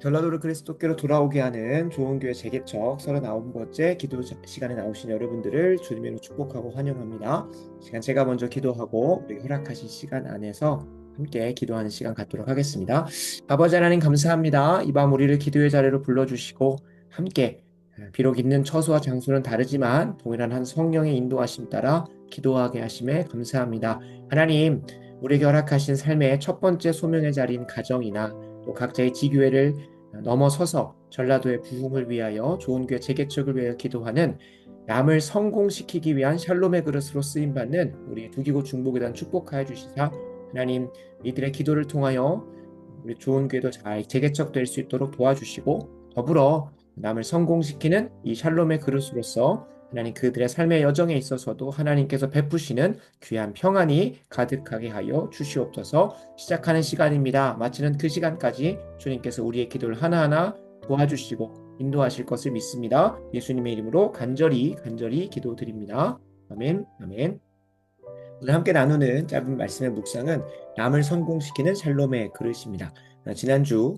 전라도를 그리스도께로 돌아오게 하는 좋은 교회 재개척 39번째 기도 시간에 나오신 여러분들을 주님으로 축복하고 환영합니다. 시간 제가 먼저 기도하고 우리 허락하신 시간 안에서 함께 기도하는 시간 갖도록 하겠습니다. 아버지 하나님 감사합니다. 이 밤 우리를 기도의 자리로 불러주시고 함께 비록 있는 처소와 장소는 다르지만 동일한 한 성령의 인도하심 따라 기도하게 하심에 감사합니다. 하나님 우리에게 허락하신 삶의 첫 번째 소명의 자리인 가정이나 또 각자의 지교회를 넘어서서 전라도의 부흥을 위하여 좋은 교회 재개척을 위하여 기도하는 남을 성공시키기 위한 샬롬의 그릇으로 쓰임받는 우리 두기고 중보기단 축복하여 주시사 하나님 이들의 기도를 통하여 우리 좋은 교회도 잘 재개척될 수 있도록 도와주시고 더불어 남을 성공시키는 이 샬롬의 그릇으로서 하나님 그들의 삶의 여정에 있어서도 하나님께서 베푸시는 귀한 평안이 가득하게 하여 주시옵소서. 시작하는 시간입니다. 마치는 그 시간까지 주님께서 우리의 기도를 하나하나 도와주시고 인도하실 것을 믿습니다. 예수님의 이름으로 간절히 기도드립니다. 아멘, 아멘. 오늘 함께 나누는 짧은 말씀의 묵상은 남을 성공시키는 샬롬의 그릇입니다. 지난주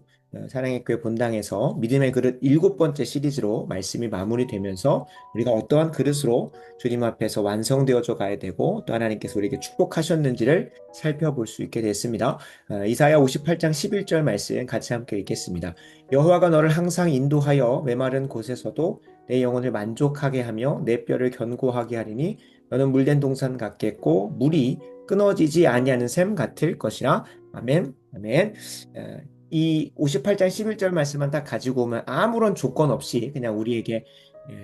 사랑의 교회 본당에서 믿음의 그릇 7번째 시리즈로 말씀이 마무리되면서 우리가 어떠한 그릇으로 주님 앞에서 완성되어져 가야 되고 또 하나님께서 우리에게 축복하셨는지를 살펴볼 수 있게 됐습니다. 이사야 58장 11절 말씀 같이 함께 읽겠습니다. 여호와가 너를 항상 인도하여 메마른 곳에서도 내 영혼을 만족하게 하며 내 뼈를 견고하게 하리니 너는 물된 동산 같겠고 물이 끊어지지 아니하는 샘 같을 것이라. 아멘. 아멘. 이 58장 11절 말씀만 딱 가지고 오면 아무런 조건 없이 그냥 우리에게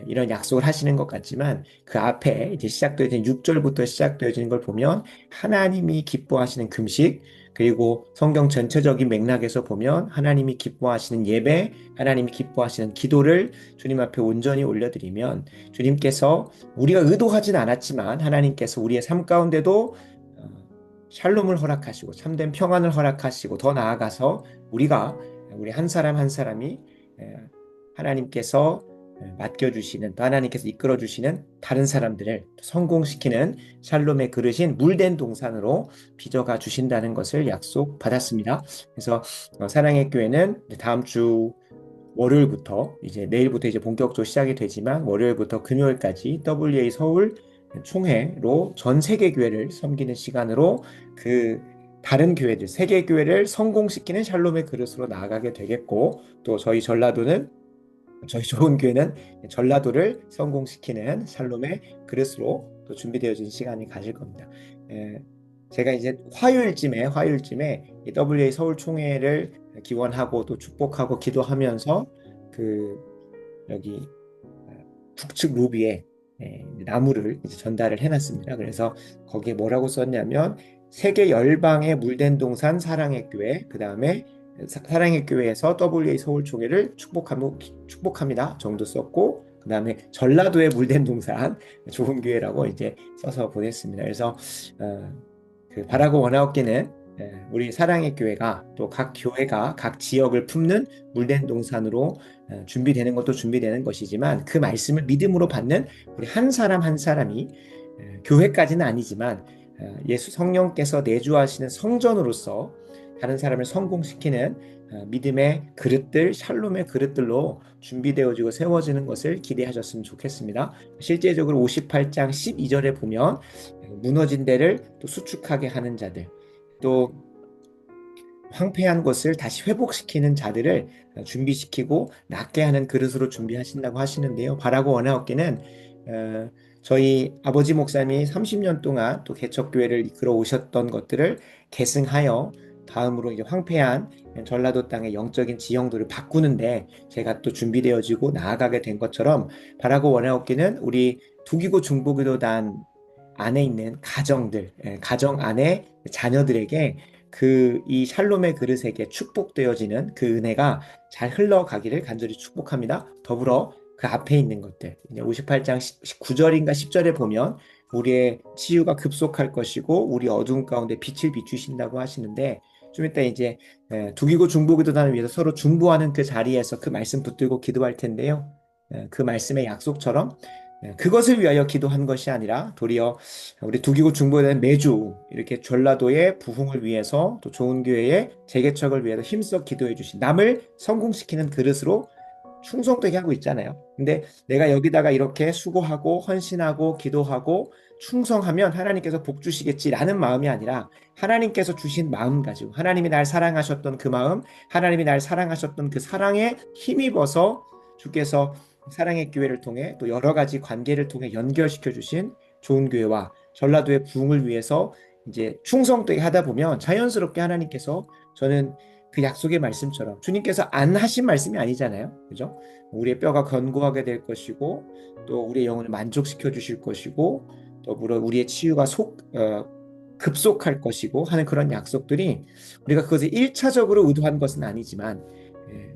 이런 약속을 하시는 것 같지만 그 앞에 이제 시작되어진 6절부터 시작되어지는 걸 보면 하나님이 기뻐하시는 금식, 그리고 성경 전체적인 맥락에서 보면 하나님이 기뻐하시는 예배, 하나님이 기뻐하시는 기도를 주님 앞에 온전히 올려드리면 주님께서 우리가 의도하진 않았지만 하나님께서 우리의 삶 가운데도 샬롬을 허락하시고 참된 평안을 허락하시고 더 나아가서 우리 한 사람 한 사람이 하나님께서 맡겨주시는 또 하나님께서 이끌어주시는 다른 사람들을 성공시키는 샬롬의 그릇인 물된 동산으로 빚어가 주신다는 것을 약속받았습니다. 그래서 사랑의 교회는 다음 주 월요일부터 이제 내일부터 이제 본격적으로 시작이 되지만 월요일부터 금요일까지 WA 서울 총회로 전 세계 교회를 섬기는 시간으로 그 다른 교회들 세계 교회를 성공시키는 샬롬의 그릇으로 나아가게 되겠고 또 저희 좋은 교회는 전라도를 성공시키는 샬롬의 그릇으로 또 준비되어진 시간이 가질 겁니다. 제가 이제 화요일쯤에 이 WA 서울 총회를 기원하고 또 축복하고 기도하면서 그 여기 북측 로비에 나무를 이제 전달을 해놨습니다. 그래서 거기에 뭐라고 썼냐면 세계 열방의 물된 동산 사랑의 교회, 그 다음에 사랑의 교회에서 WA 서울 총회를 축복합니다 정도 썼고, 그 다음에 전라도의 물된 동산 좋은 교회라고 이제 써서 보냈습니다. 그래서 그 바라고 원하옵기는 우리 사랑의 교회가 또 각 교회가 각 지역을 품는 물된 동산으로 준비되는 것도 준비되는 것이지만 그 말씀을 믿음으로 받는 우리 한 사람 한 사람이 교회까지는 아니지만 예수 성령께서 내주하시는 성전으로서 다른 사람을 성공시키는 믿음의 그릇들, 샬롬의 그릇들로 준비되어지고 세워지는 것을 기대하셨으면 좋겠습니다. 실제적으로 58장 12절에 보면 무너진 데를 또 수축하게 하는 자들, 또 황폐한 것을 다시 회복시키는 자들을 준비시키고 낫게 하는 그릇으로 준비하신다고 하시는데요. 바라고 원하옵기는 저희 아버지 목사님이 30년 동안 또 개척교회를 이끌어 오셨던 것들을 계승하여 다음으로 이제 황폐한 전라도 땅의 영적인 지형들을 바꾸는데 제가 또 준비되어지고 나아가게 된 것처럼 바라고 원하옵기는 우리 두기고 중보기도단 안에 있는 가정들, 가정 안에 자녀들에게 이 샬롬의 그릇에게 축복되어지는 그 은혜가 잘 흘러가기를 간절히 축복합니다. 더불어 그 앞에 있는 것들, 58장 9절인가 10절에 보면 우리의 치유가 급속할 것이고 우리 어두운 가운데 빛을 비추신다고 하시는데 좀 이따 이제 두기고 중보기도단을 위해서 서로 중보하는 그 자리에서 그 말씀 붙들고 기도할 텐데요. 그 말씀의 약속처럼 그것을 위하여 기도한 것이 아니라 도리어 우리 두기고 중보회는 매주 이렇게 전라도의 부흥을 위해서 또 좋은 교회의 재개척을 위해서 힘써 기도해 주신 남을 성공시키는 그릇으로 충성되게 하고 있잖아요. 근데 내가 여기다가 이렇게 수고하고 헌신하고 기도하고 충성하면 하나님께서 복 주시겠지라는 마음이 아니라 하나님께서 주신 마음 가지고 하나님이 날 사랑하셨던 그 마음, 하나님이 날 사랑하셨던 그 사랑에 힘입어서 주께서 사랑의 교회를 통해 또 여러 가지 관계를 통해 연결시켜 주신 좋은 교회와 전라도의 부흥을 위해서 이제 충성되게 하다 보면 자연스럽게 하나님께서 저는 그 약속의 말씀처럼 주님께서 안 하신 말씀이 아니잖아요. 그죠? 우리의 뼈가 견고하게 될 것이고 또 우리의 영혼을 만족시켜 주실 것이고 또 물론 우리의 치유가 급속할 것이고 하는 그런 약속들이 우리가 그것을 1차적으로 의도한 것은 아니지만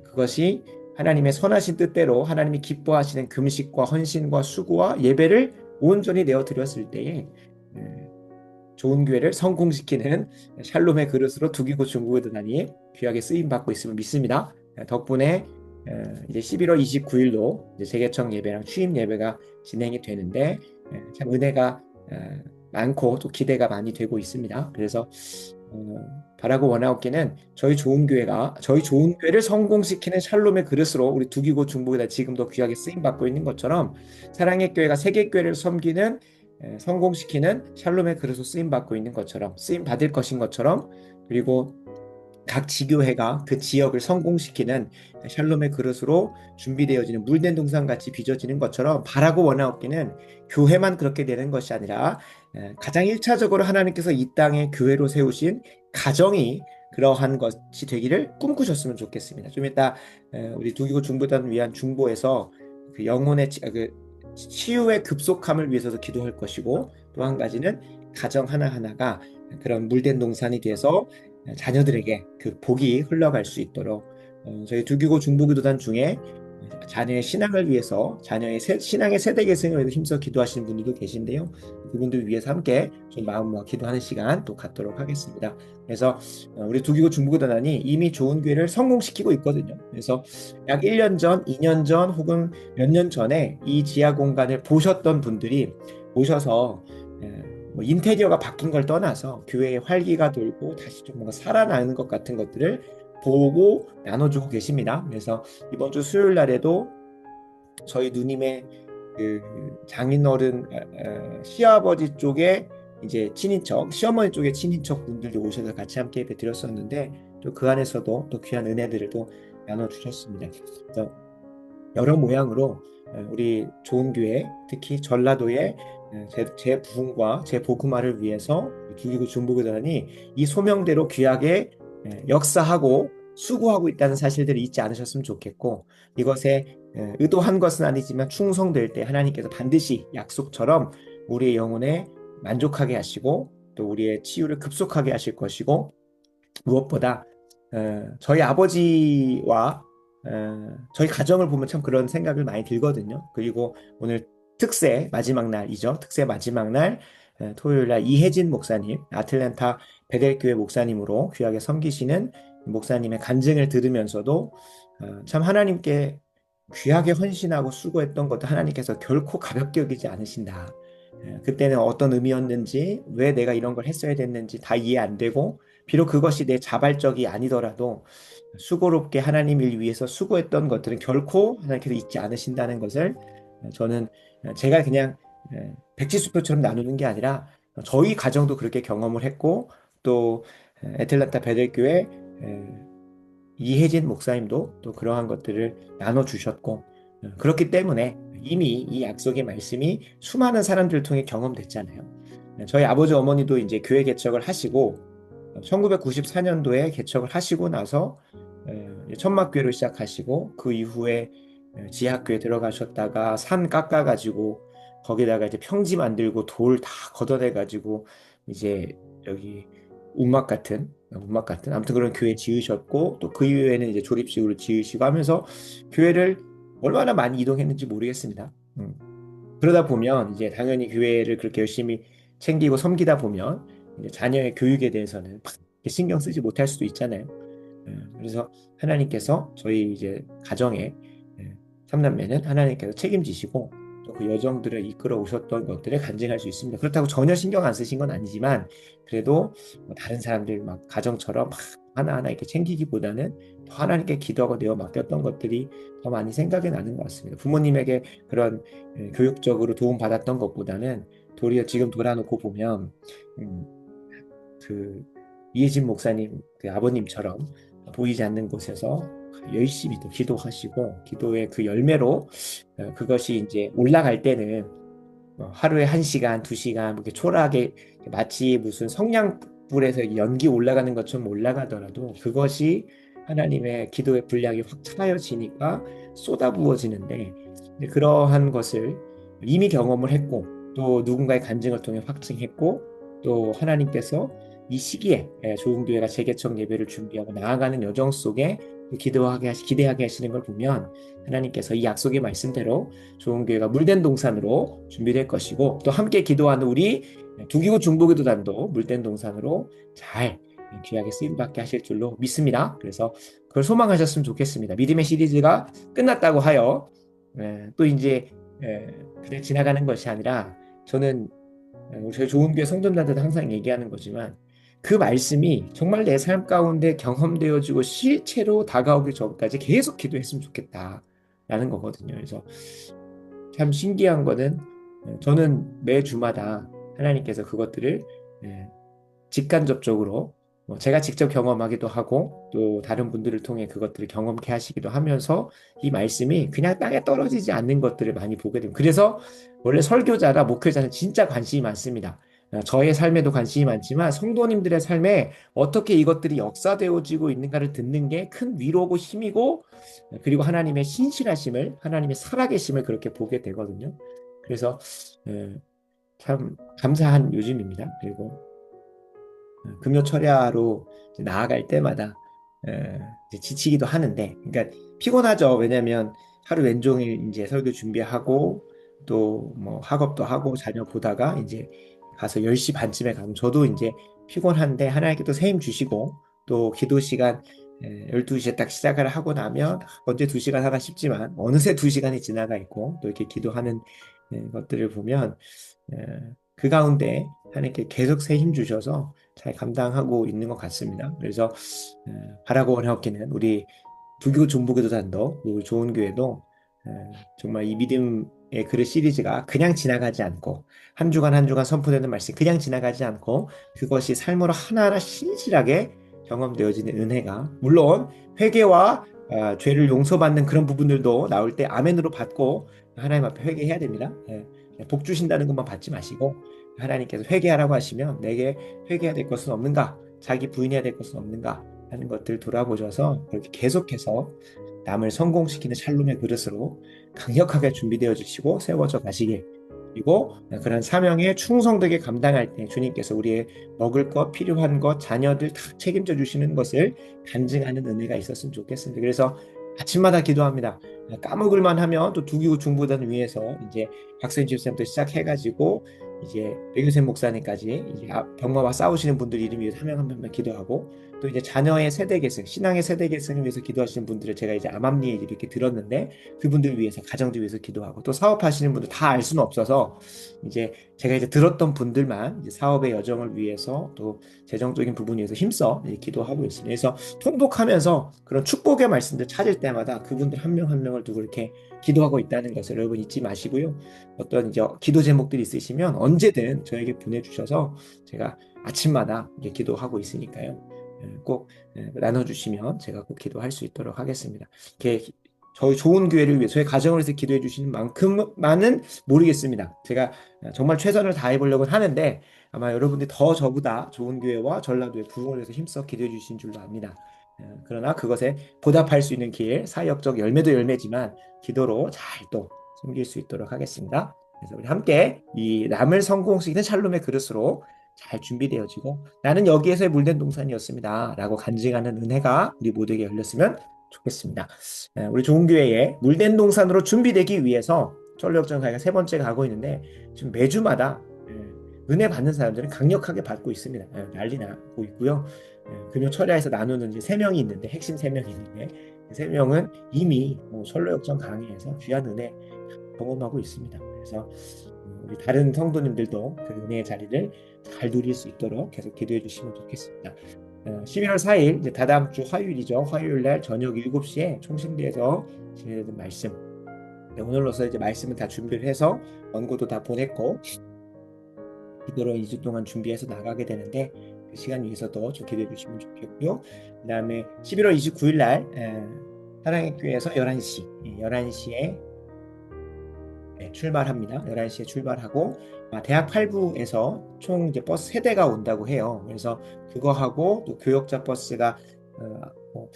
그것이 하나님의 선하신 뜻대로 하나님이 기뻐하시는 금식과 헌신과 수고와 예배를 온전히 내어 드렸을 때에 좋은 교회를 성공시키는 샬롬의 그릇으로 두기고 중보회도단이 귀하게 쓰임 받고 있음을 믿습니다. 덕분에 이제 11월 29일로 이제 재개청 예배랑 취임 예배가 진행이 되는데 참 은혜가 많고 또 기대가 많이 되고 있습니다. 그래서 바라고 원하옵기는 저희 좋은 교회를 성공시키는 샬롬의 그릇으로 우리 두기고 중보회다 지금도 귀하게 쓰임 받고 있는 것처럼 사랑의 교회가 세계 교회를 섬기는 성공시키는 샬롬의 그릇으로 쓰임 받고 있는 것처럼 쓰임 받을 것인 것처럼 그리고 각 지교회가 그 지역을 성공시키는 샬롬의 그릇으로 준비되어지는 물된 동상 같이 빚어지는 것처럼 바라고 원하옵기는 교회만 그렇게 되는 것이 아니라 가장 1차적으로 하나님께서 이 땅에 교회로 세우신 가정이 그러한 것이 되기를 꿈꾸셨으면 좋겠습니다. 좀 이따 우리 두기고 중보단 위한 중보에서 그 영혼의 그 치유의 급속함을 위해서도 기도할 것이고 또 한 가지는 가정 하나하나가 그런 물된 동산이 돼서 자녀들에게 그 복이 흘러갈 수 있도록 저희 두기고 중보기도단 중에 자녀의 신앙을 위해서 자녀의 신앙의 세대 계승을 위해서 힘써 기도하시는 분들도 계신데요. 그분들 위해서 함께 좀 마음 모아 기도하는 시간 또 갖도록 하겠습니다. 그래서 우리 두기고 중보기도단이 이미 좋은 교회를 성공시키고 있거든요. 그래서 약 1년 전, 2년 전 혹은 몇 년 전에 이 지하 공간을 보셨던 분들이 오셔서 뭐 인테리어가 바뀐 걸 떠나서 교회의 활기가 돌고 다시 좀 뭔가 살아나는 것 같은 것들을 보고 나눠주고 계십니다. 그래서 이번 주 수요일 날에도 저희 누님의 그 장인어른 시아버지 쪽에 이제 친인척, 시어머니 쪽에 친인척 분들이 오셔서 같이 함께 예배 드렸었는데 또 그 안에서도 또 귀한 은혜들을 또 나눠주셨습니다. 그래서 여러 모양으로 우리 좋은 교회, 특히 전라도의 재부흥과 재복음화를 위해서 두기고 중보교단이 이 소명대로 귀하게 역사하고 수고하고 있다는 사실들을 잊지 않으셨으면 좋겠고 이것에 의도한 것은 아니지만 충성될 때 하나님께서 반드시 약속처럼 우리의 영혼에 만족하게 하시고 또 우리의 치유를 급속하게 하실 것이고 무엇보다 저희 아버지와 저희 가정을 보면 참 그런 생각을 많이 들거든요. 그리고 오늘 특세 마지막 날이죠. 특세 마지막 날 토요일 날 이혜진 목사님, 아틀란타 베델교회 목사님으로 귀하게 섬기시는 목사님의 간증을 들으면서도 참 하나님께 귀하게 헌신하고 수고했던 것도 하나님께서 결코 가볍게 여기지 않으신다. 그때는 어떤 의미였는지, 왜 내가 이런 걸 했어야 됐는지 다 이해 안 되고, 비록 그것이 내 자발적이 아니더라도 수고롭게 하나님 일 위해서 수고했던 것들은 결코 하나님께서 잊지 않으신다는 것을 저는 제가 그냥 백지수표처럼 나누는 게 아니라 저희 가정도 그렇게 경험을 했고 또 애틀란타 베델교회 이혜진 목사님도 또 그러한 것들을 나눠주셨고 그렇기 때문에 이미 이 약속의 말씀이 수많은 사람들을 통해 경험됐잖아요. 저희 아버지 어머니도 이제 교회 개척을 하시고 1994년도에 개척을 하시고 나서 천막교회로 시작하시고 그 이후에 지하교회 들어가셨다가 산 깎아가지고 거기다가 이제 평지 만들고 돌 다 걷어내가지고 이제 여기 운막 같은 아무튼 그런 교회 지으셨고 또 그 이후에는 이제 조립식으로 지으시고 하면서 교회를 얼마나 많이 이동했는지 모르겠습니다. 그러다 보면 이제 당연히 교회를 그렇게 열심히 챙기고 섬기다 보면 이제 자녀의 교육에 대해서는 신경 쓰지 못할 수도 있잖아요. 그래서 하나님께서 저희 이제 가정에 삼남매는 하나님께서 책임지시고 또 그 여정들을 이끌어 오셨던 것들을 간증할 수 있습니다. 그렇다고 전혀 신경 안 쓰신 건 아니지만 그래도 뭐 다른 사람들 막 가정처럼 막 하나하나 이렇게 챙기기보다는 더 하나님께 기도하고 내어 맡겼던 것들이 더 많이 생각이 나는 것 같습니다. 부모님에게 그런 교육적으로 도움받았던 것보다는 도리어 지금 돌아놓고 보면 음, 그 이혜진 목사님 그 아버님처럼 보이지 않는 곳에서 열심히 또 기도하시고 기도의 그 열매로 그것이 이제 올라갈 때는 하루에 1시간, 2시간 이렇게 초라하게 마치 무슨 성냥불에서 연기 올라가는 것처럼 올라가더라도 그것이 하나님의 기도의 분량이 확 차여지니까 쏟아부어지는데 그러한 것을 이미 경험을 했고 또 누군가의 간증을 통해 확증했고 또 하나님께서 이 시기에 좋은 교회가 재개척 예배를 준비하고 나아가는 여정 속에 기대하게 하시는 걸 보면 하나님께서 이 약속의 말씀대로 좋은 교회가 물된 동산으로 준비될 것이고 또 함께 기도하는 우리 두기고 중보기도단도 물된 동산으로 잘 귀하게 쓰임받게 하실 줄로 믿습니다. 그래서 그걸 소망하셨으면 좋겠습니다. 믿음의 시리즈가 끝났다고 하여 또 이제 그냥 지나가는 것이 아니라 저는 저희 좋은 교회 성도들한테도 항상 얘기하는 거지만 그 말씀이 정말 내 삶 가운데 경험되어지고 실체로 다가오기 전까지 계속 기도했으면 좋겠다라는 거거든요. 그래서 참 신기한 거는 저는 매 주마다 하나님께서 그것들을 직간접적으로 제가 직접 경험하기도 하고 또 다른 분들을 통해 그것들을 경험케 하시기도 하면서 이 말씀이 그냥 땅에 떨어지지 않는 것들을 많이 보게 됩니다. 그래서 원래 설교자나 목회자는 진짜 관심이 많습니다. 저의 삶에도 관심이 많지만 성도님들의 삶에 어떻게 이것들이 역사되어지고 있는가를 듣는 게 큰 위로고 힘이고 그리고 하나님의 신실하심을 하나님의 살아계심을 그렇게 보게 되거든요. 그래서 참 감사한 요즘입니다. 그리고 금요 철야로 나아갈 때마다 이제 지치기도 하는데, 그러니까 피곤하죠. 왜냐하면 하루 왼종일 이제 설교 준비하고 또 뭐 학업도 하고 자녀 보다가 이제 가서 10시 반쯤에 가면 저도 이제 피곤한데 하나님께 또 새 힘 주시고 또 기도 시간 12시에 딱 시작을 하고 나면 언제 2시간 하나 싶지만 어느새 2시간이 지나가 있고 또 이렇게 기도하는 것들을 보면 그 가운데 하나님께 계속 새 힘 주셔서 잘 감당하고 있는 것 같습니다. 그래서 바라고 원하옵기는 우리 불교 중보기도단도 그리고 좋은 교회도 정말 이 믿음의 그릇 시리즈가 그냥 지나가지 않고 한 주간 한 주간 선포되는 말씀 그냥 지나가지 않고 그것이 삶으로 하나하나 신실하게 경험되어지는 은혜가 물론 회개와 죄를 용서받는 그런 부분들도 나올 때 아멘으로 받고 하나님 앞에 회개해야 됩니다. 복 주신다는 것만 받지 마시고 하나님께서 회개하라고 하시면 내게 회개해야 될 것은 없는가? 자기 부인해야 될 것은 없는가? 하는 것들 돌아보셔서 그렇게 계속해서 남을 성공시키는 샬롬의 그릇으로 강력하게 준비되어 주시고 세워져 가시길 그리고 그런 사명에 충성되게 감당할 때 주님께서 우리의 먹을 것, 필요한 것, 자녀들 다 책임져 주시는 것을 간증하는 은혜가 있었으면 좋겠습니다. 그래서 아침마다 기도합니다. 까먹을만 하면 또 두기고 중보단 위해서 이제 박서인 집사님부터 시작해가지고 이제 백유생 목사님까지 이제 병마와 싸우시는 분들 이름 위해서 한 명 한 명만 기도하고 또 이제 자녀의 세대 계승, 신앙의 세대 계승을 위해서 기도하시는 분들을 제가 이제 암암리에 이렇게 들었는데 그분들 위해서 가정들 위해서 기도하고 또 사업하시는 분들 다 알 수는 없어서 이제 제가 이제 들었던 분들만 이제 사업의 여정을 위해서 또 재정적인 부분에 위해서 힘써 기도하고 있습니다. 그래서 통독하면서 그런 축복의 말씀들 찾을 때마다 그분들 한 명 한 명을 두고 이렇게 기도하고 있다는 것을 여러분 잊지 마시고요. 어떤 이제 기도 제목들이 있으시면 언제든 저에게 보내주셔서 제가 아침마다 이제 기도하고 있으니까요. 꼭 나눠주시면 제가 꼭 기도할 수 있도록 하겠습니다. 이렇게 저희 좋은 교회를 위해 저희 가정을 위해서 기도해 주시는 만큼만은 모르겠습니다. 제가 정말 최선을 다해 보려고 하는데 아마 여러분들이 더 저보다 좋은 교회와 전라도의 부흥을 위해서 힘써 기도해 주신 줄로 압니다. 그러나 그것에 보답할 수 있는 길, 사역적 열매도 열매지만 기도로 잘 또 숨길 수 있도록 하겠습니다. 그래서 우리 함께 이 남을 성공시키는 샬롬의 그릇으로 잘 준비되어지고 나는 여기에서의 물된 동산이었습니다. 라고 간증하는 은혜가 우리 모두에게 열렸으면 좋겠습니다. 우리 좋은교회에 물된 동산으로 준비되기 위해서 쩔력전 가기가 3번째 가고 있는데 지금 매주마다 은혜 받는 사람들은 강력하게 받고 있습니다. 난리 나고 있고요. 금요 철야에서 나누는 이제 3명이 있는데 핵심 3명이 있는데 그 3명은 이미 철로역전 강의에서 귀한 은혜 경험하고 있습니다. 그래서 우리 다른 성도님들도 그 은혜의 자리를 잘 누릴 수 있도록 계속 기도해 주시면 좋겠습니다. 11월 4일 이제 다다음 주 화요일이죠. 화요일 날 저녁 7시에 총신비에서 진행되는 말씀. 오늘로서 이제 말씀을 다 준비를 해서 원고도 다 보냈고 기도로 2주 동안 준비해서 나가게 되는데 그 시간 위해서도 좀 기대해 주시면 좋겠고요. 그다음에 11월 29일 날 사랑의 교회에서 11시, 11시에 출발합니다. 11시에 출발하고 대학 8부에서 총 이제 버스 3대가 온다고 해요. 그래서 그거 하고 또 교역자 버스가 뭐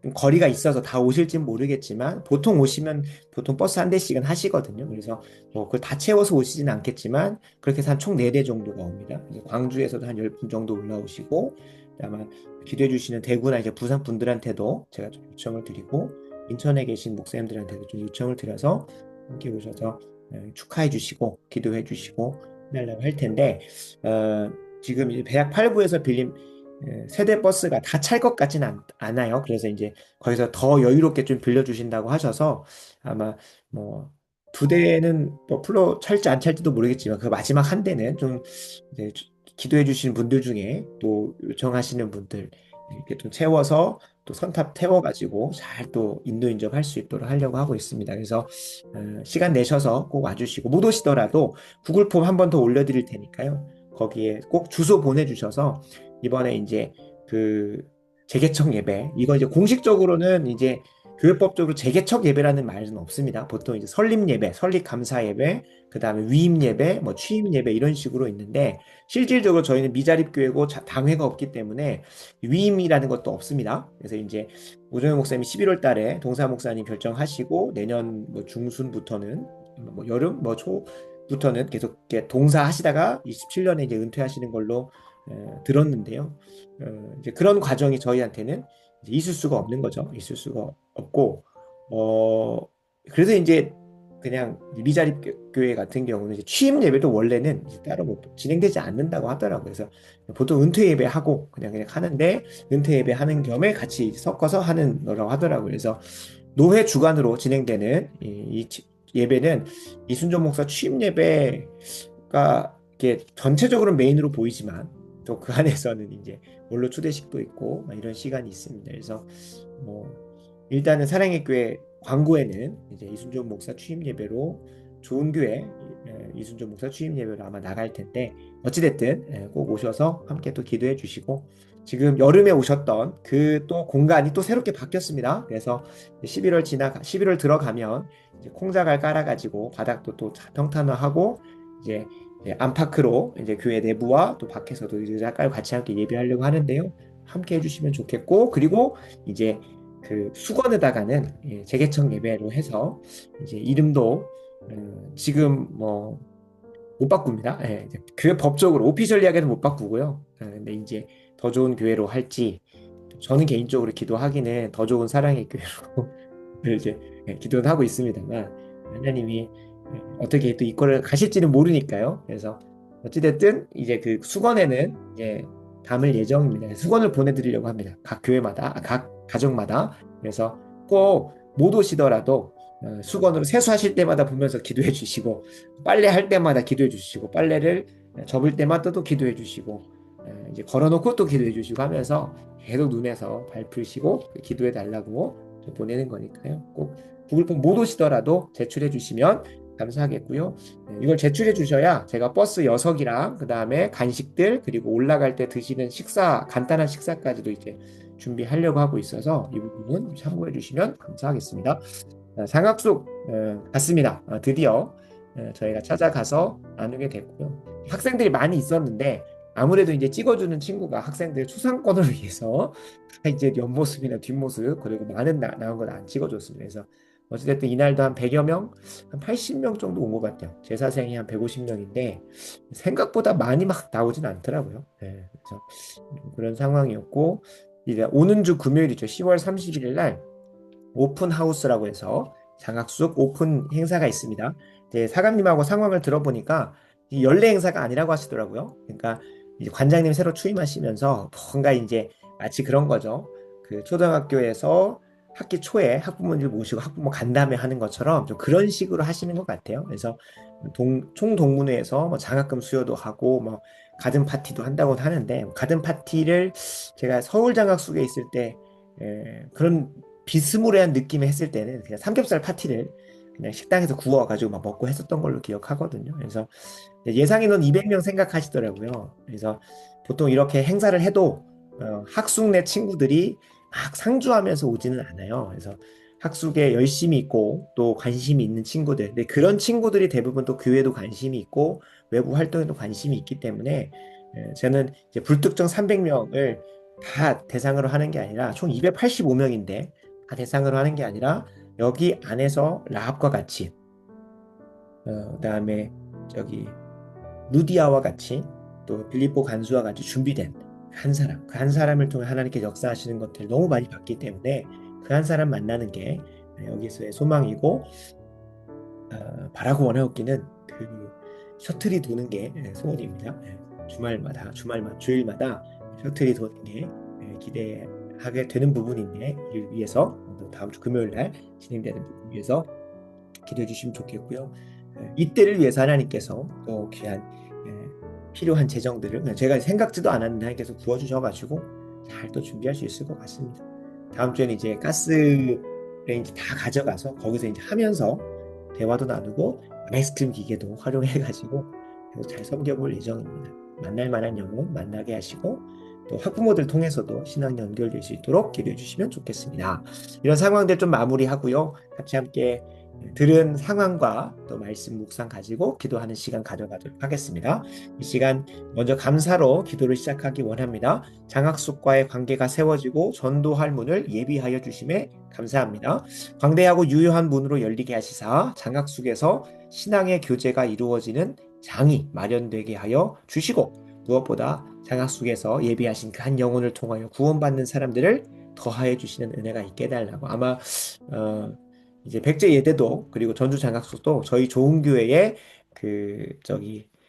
좀 거리가 있어서 다 오실진 모르겠지만 보통 오시면 보통 버스 한 대씩은 하시거든요. 그래서 뭐 그걸 다 채워서 오시진 않겠지만 그렇게 해서 한 총 4대 정도가 옵니다. 그래서 광주에서도 한 10분 정도 올라오시고 아마 기도해 주시는 대구나 이제 부산 분들한테도 제가 좀 요청을 드리고 인천에 계신 목사님들한테도 좀 요청을 드려서 함께 오셔서 축하해 주시고 기도해 주시고 하려고 할 텐데 지금 이제 대학 8부에서 빌린 세대 버스가 다 찰 것 같지는 않아요. 그래서 이제 거기서 더 여유롭게 좀 빌려주신다고 하셔서 아마 뭐 2대는 뭐 풀로 찰지 안 찰지도 모르겠지만 그 마지막 한 대는 좀 이제 기도해 주시는 분들 중에 또 요청하시는 분들 이렇게 좀 채워서 또 선탑 태워가지고 잘 또 인도 인접할 수 있도록 하려고 하고 있습니다. 그래서 시간 내셔서 꼭 와주시고 못 오시더라도 구글 폼 한 번 더 올려드릴 테니까요. 거기에 꼭 주소 보내주셔서 이번에 이제 그 재개척 예배 이거 이제 공식적으로는 이제 교회법적으로 재개척 예배라는 말은 없습니다. 보통 이제 설립 예배, 설립 감사 예배, 그 다음에 위임 예배, 뭐 취임 예배 이런 식으로 있는데 실질적으로 저희는 미자립 교회고 당회가 없기 때문에 위임이라는 것도 없습니다. 그래서 이제 오정현 목사님이 11월 달에 동사 목사님 결정하시고 내년 뭐 중순부터는 뭐 여름 뭐 초부터는 계속 이렇게 동사 하시다가 27년에 이제 은퇴하시는 걸로 들었는데요. 이제 그런 과정이 저희한테는 이제 있을 수가 없는 거죠. 있을 수가 없고, 그래서 이제 그냥 미자립 교회 같은 경우는 이제 취임 예배도 원래는 이제 따로 뭐 진행되지 않는다고 하더라고요. 그래서 보통 은퇴 예배하고 그냥 하는데 은퇴 예배 하는 겸에 같이 섞어서 하는 거라고 하더라고요. 그래서 노회 주관으로 진행되는 이 예배는 이순종 목사 취임 예배가 이게 전체적으로 메인으로 보이지만 또 그 안에서는 이제 원로 추대식도 있고 이런 시간이 있습니다. 그래서 뭐 일단은 사랑의 교회 광고에는 이제 이순종 목사 취임 예배로 좋은 교회 이순종 목사 취임 예배로 아마 나갈 텐데 어찌됐든 꼭 오셔서 함께 또 기도해 주시고 지금 여름에 오셨던 그 또 공간이 또 새롭게 바뀌었습니다. 그래서 11월 들어가면 이제 콩자갈 깔아가지고 바닥도 또 평탄화하고 이제 안팎으로 이제 교회 내부와 또 밖에서도 의자 깔고 같이 함께 예배하려고 하는데요. 함께 해주시면 좋겠고 그리고 이제 그 수건에다가는 재개척 예배로 해서 이제 이름도 지금 뭐 못 바꿉니다. 교회 법적으로 오피셜리하게는 못 바꾸고요. 근데 이제 더 좋은 교회로 할지 저는 개인적으로 기도하기는 더 좋은 사랑의 교회로 이제 기도는 하고 있습니다만 하나님이 어떻게 또 이거를 가실지는 모르니까요. 그래서 어찌됐든 이제 그 수건에는 이제 담을 예정입니다. 수건을 보내드리려고 합니다. 각 교회마다, 각 가정마다. 그래서 꼭 못 오시더라도 수건으로 세수하실 때마다 보면서 기도해 주시고 빨래 할 때마다 기도해 주시고 빨래를 접을 때마다 또 기도해 주시고 이제 걸어놓고 또 기도해 주시고 하면서 계속 눈에서 밟으시고 기도해 달라고 보내는 거니까요. 꼭 구글폼 못 오시더라도 제출해 주시면 감사하겠고요. 이걸 제출해 주셔야 제가 버스 녀석이랑 그 다음에 간식들 그리고 올라갈 때 드시는 식사 간단한 식사까지도 이제 준비하려고 하고 있어서 이 부분은 참고해 주시면 감사하겠습니다. 상학숙 갔습니다. 드디어 저희가 찾아가서 나누게 됐고요. 학생들이 많이 있었는데 아무래도 이제 찍어주는 친구가 학생들 초상권을 위해서 이제 옆모습이나 뒷모습 그리고 많은 나온 걸 안 찍어줬습니다. 그래서 어찌됐든 이날도 한 100여 명, 한 80명 정도 온 것 같아요. 제사생이 한 150명인데 생각보다 많이 막 나오진 않더라고요. 그래서 그런 상황이었고 이제 오는 주 금요일이죠. 10월 31일 날 오픈 하우스라고 해서 장학숙 오픈 행사가 있습니다. 이제 사감님하고 상황을 들어보니까 이 연례 행사가 아니라고 하시더라고요. 그러니까 이제 관장님 새로 취임하시면서 뭔가 이제 마치 그런 거죠. 그 초등학교에서 학기 초에 학부모님들 모시고 학부모 간담회 하는 것처럼 좀 그런 식으로 하시는 것 같아요. 그래서 총동문회에서 뭐 장학금 수여도 하고 뭐 가든 파티도 한다고 하는데 가든 파티를 제가 서울 장학숙에 있을 때 그런 비스무리한 느낌에 했을 때는 그냥 삼겹살 파티를 그냥 식당에서 구워가지고 막 먹고 했었던 걸로 기억하거든요. 그래서 예상 인원 200명 생각하시더라고요. 그래서 보통 이렇게 행사를 해도 학숙 내 친구들이 막 상주하면서 오지는 않아요. 그래서 학숙에 열심히 있고 또 관심이 있는 친구들. 근데 그런 친구들이 대부분 또 교회도 관심이 있고 외부 활동에도 관심이 있기 때문에 저는 이제 불특정 300명을 다 대상으로 하는 게 아니라 총 285명인데 다 대상으로 하는 게 아니라 여기 안에서 라합과 같이 그다음에 저기 루디아와 같이 또 빌립보 간수와 같이 준비된 한 사람, 그 한 사람을 통해 하나님께 역사하시는 것들 너무 많이 봤기 때문에 그 한 사람 만나는 게 여기서의 소망이고 바라고 원하옵기는 그 셔틀이 도는 게 소원입니다. 주말마다 주일마다 셔틀이 도는 게 기대하게 되는 부분인데 이를 위해서 다음 주 금요일 날 진행되는 부분 위해서 기도해 주시면 좋겠고요. 이때를 위해서 하나님께서 또 귀한 필요한 재정들을 그냥 제가 생각지도 않았는데 하나님께서 구워주셔가지고 잘 또 준비할 수 있을 것 같습니다. 다음 주에는 이제 가스 레인지 다 가져가서 거기서 이제 하면서 대화도 나누고 아이스크림 기계도 활용해가지고 계속 잘 섬겨볼 예정입니다. 만날 만한 영혼 만나게 하시고 또 학부모들 통해서도 신앙 연결될 수 있도록 기도해 주시면 좋겠습니다. 이런 상황들 좀 마무리하고요. 같이 함께 들은 상황과 또 말씀 묵상 가지고 기도하는 시간 가져가도록 하겠습니다. 이 시간 먼저 감사로 기도를 시작하기 원합니다. 장학숙과의 관계가 세워지고 전도할 문을 예비하여 주심에 감사합니다. 광대하고 유효한 문으로 열리게 하시사 장학숙에서 신앙의 교제가 이루어지는 장이 마련되게 하여 주시고 무엇보다 장학숙에서 예비하신 그 한 영혼을 통하여 구원받는 사람들을 더하여 주시는 은혜가 있게 해달라고 아마 이제 백제 예대도 그리고 전주 장학숙도 저희 좋은 교회의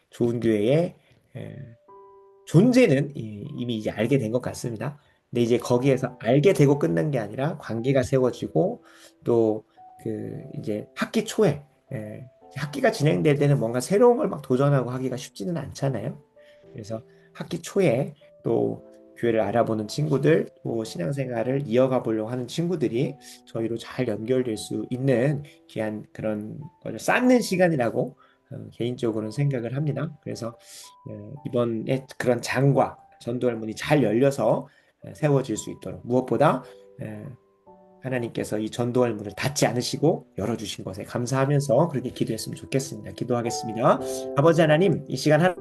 좋은 교회의 에, 존재는 이미 이제 알게 된 것 같습니다. 근데 이제 거기에서 알게 되고 끝난 게 아니라 관계가 세워지고 또 이제 학기 초에 학기가 진행될 때는 뭔가 새로운 걸 막 도전하고 하기가 쉽지는 않잖아요. 그래서 학기 초에 또 교회를 알아보는 친구들, 또 신앙생활을 이어가 보려고 하는 친구들이 저희로 잘 연결될 수 있는 귀한 그런 걸 쌓는 시간이라고 개인적으로는 생각을 합니다. 그래서 이번에 그런 장과 전도할 문이 잘 열려서 세워질 수 있도록 무엇보다 하나님께서 이 전도할 문을 닫지 않으시고 열어주신 것에 감사하면서 그렇게 기도했으면 좋겠습니다. 기도하겠습니다. 아버지 하나님, 이 시간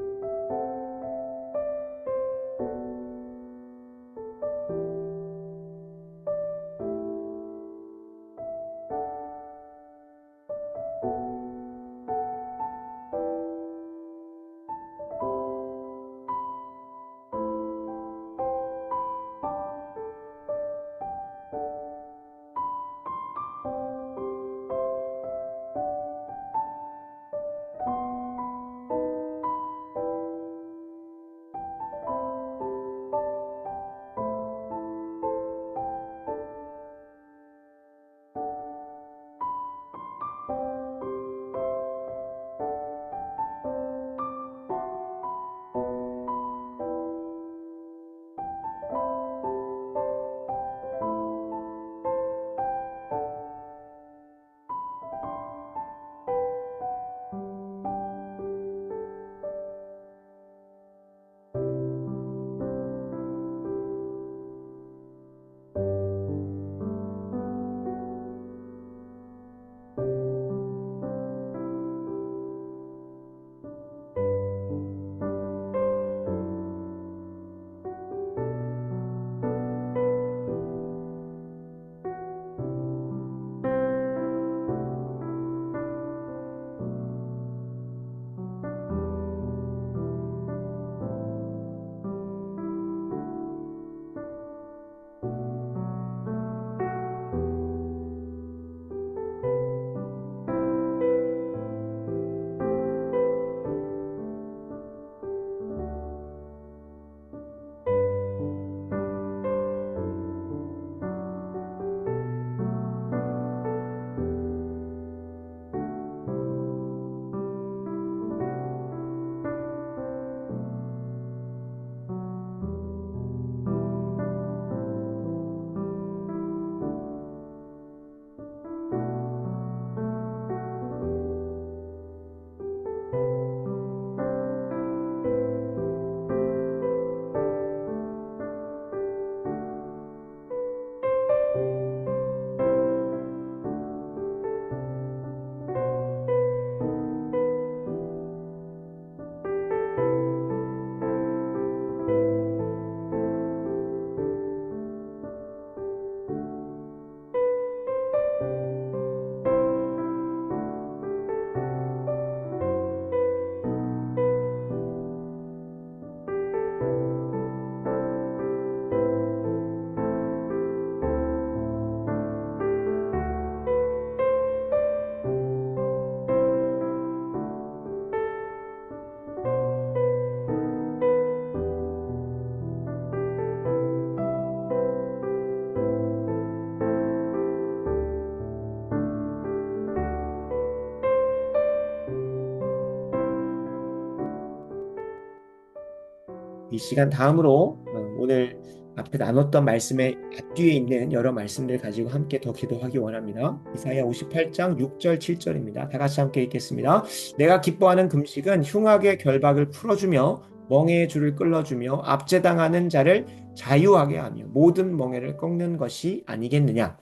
이 시간 다음으로 오늘 앞에 나눴던 말씀의 앞뒤에 있는 여러 말씀들 가지고 함께 더 기도하기 원합니다. 이사야 58장 6절 7절입니다. 다 같이 함께 읽겠습니다. 내가 기뻐하는 금식은 흉악의 결박을 풀어주며 멍에의 줄을 끌어주며 압제당하는 자를 자유하게 하며 모든 멍에를 꺾는 것이 아니겠느냐.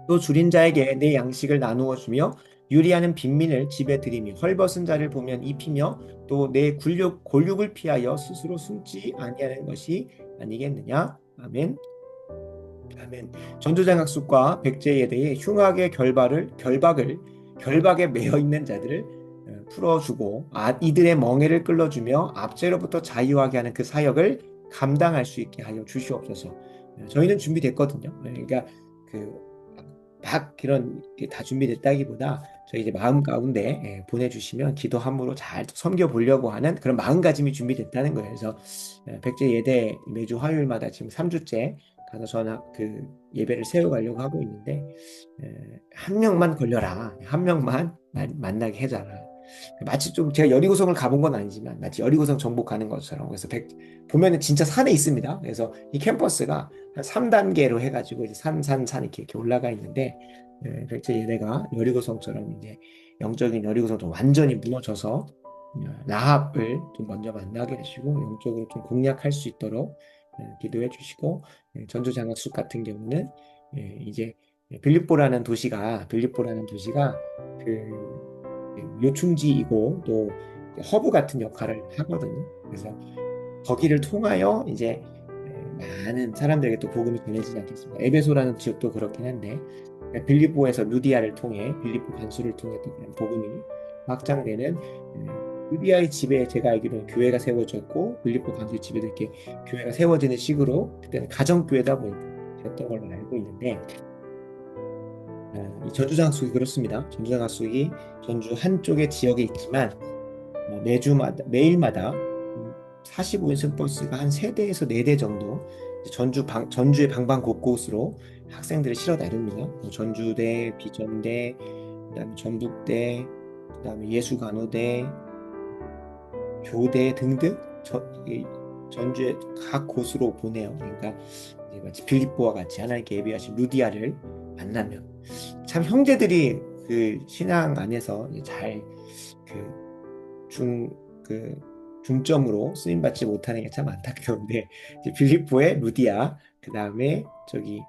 또 줄인 자에게 내 양식을 나누어 주며 유리하는 빈민을 집에 들이며 헐벗은 자를 보면 입히며 또 내 골육을 피하여 스스로 숨지 아니하는 것이 아니겠느냐. 아멘. 아멘. 전투장학습과 백제에 대해 흉악의 결박에 매여 있는 자들을 풀어주고 이들의 멍에를 끌어주며 압제로부터 자유하게 하는 그 사역을 감당할 수 있게 하여 주시옵소서. 저희는 준비됐거든요. 그러니까 그 막 그런 게 다 준비됐다기보다 저희 이제 마음 가운데 보내주시면 기도함으로 잘 섬겨 보려고 하는 그런 마음가짐이 준비됐다는 거예요. 그래서 백제 예대 매주 화요일마다 지금 3주째 가서 전화 그 예배를 세워가려고 하고 있는데 한 명만 걸려라. 한 명만 만나게 해줘라. 마치 좀 제가 여리고성을 가본 건 아니지만 마치 여리고성 정복 가는 것처럼 그래서 보면은 진짜 산에 있습니다. 그래서 이 캠퍼스가 한 3단계로 해가지고 이제 산 이렇게 올라가 있는데 백제 예대가 여리고성처럼 이제 영적인 여리고성도 완전히 무너져서 라합을 좀 먼저 만나게 되시고 영적으로 좀 공략할 수 있도록 기도해 주시고 전주장학숙 같은 경우는 이제 빌립보라는 도시가 그 요충지이고 또 허브 같은 역할을 하거든요. 그래서 거기를 통하여 이제 많은 사람들에게 또 복음이 전해지지 않겠습니까? 에베소라는 지역도 그렇긴 한데 빌립보에서 루디아를 통해 빌립보 간수를 통해 또 그런 복음이 확장되는 루디아의 집에 제가 알기로는 교회가 세워졌고 빌립보 간수의 집에도 이렇게 교회가 세워지는 식으로 그때는 가정교회다 보니까 그랬던 걸로 알고 있는데 이 전주장학숙이 그렇습니다. 전주장학숙이 전주 한쪽의 지역에 있지만 매일마다 45인승 버스가 한 3대에서 4대 정도 전주의 방방 곳곳으로 학생들을 실어 나릅니다. 전주대, 비전대, 그다음에 전북대, 그다음에 예수간호대, 교대 등등 전주의 각 곳으로 보내요. 그러니까 마치 빌립보와 같이 하나님께 예비하신 루디아를 만나면 참 형제들이 그 신앙 안에서 그 중점으로 쓰임 받지 못하는 게 참 안타까운데 빌립보의 루디아 그 다음에 저기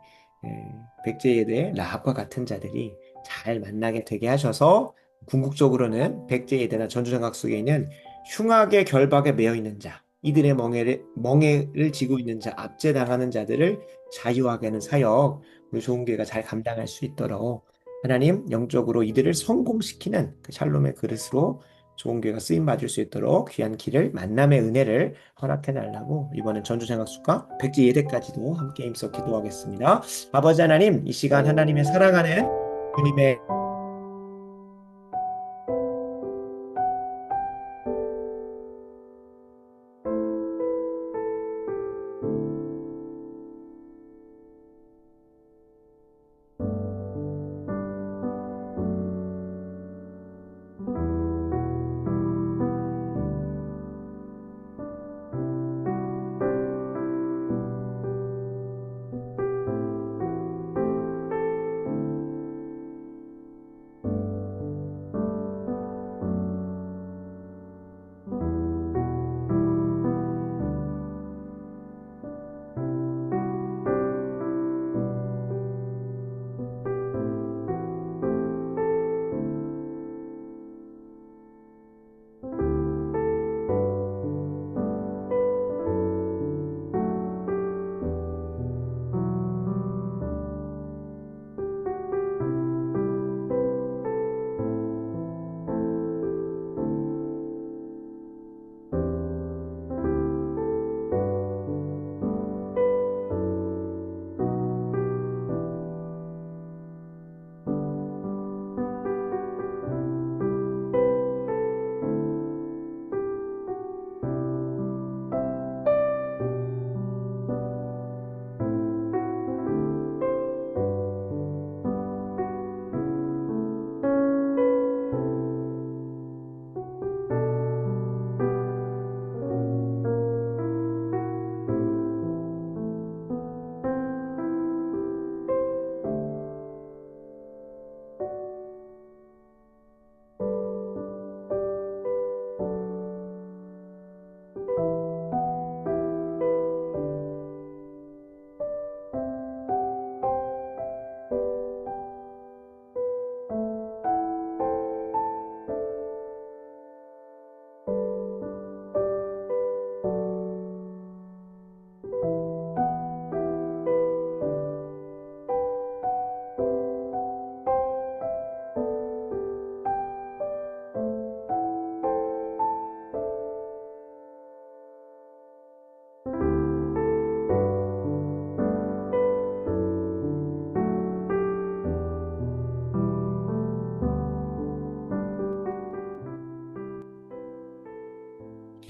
백제예대 라합과 같은 자들이 잘 만나게 되게 하셔서 궁극적으로는 백제예대나 전주장학숙에 있는 흉악의 결박에 매여 있는 자 이들의 멍에를 지고 있는 자 압제당하는 자들을 자유하게 하는 사역 우리 좋은 교회가 잘 감당할 수 있도록 하나님 영적으로 이들을 성공시키는 그 샬롬의 그릇으로 좋은 교회가 쓰임 받을 수 있도록 귀한 길을 만남의 은혜를 허락해 달라고 이번엔 전주생각숙과 백지 예대까지도 함께 힘써 기도하겠습니다. 아버지 하나님 이 시간 하나님의 사랑하는 주님의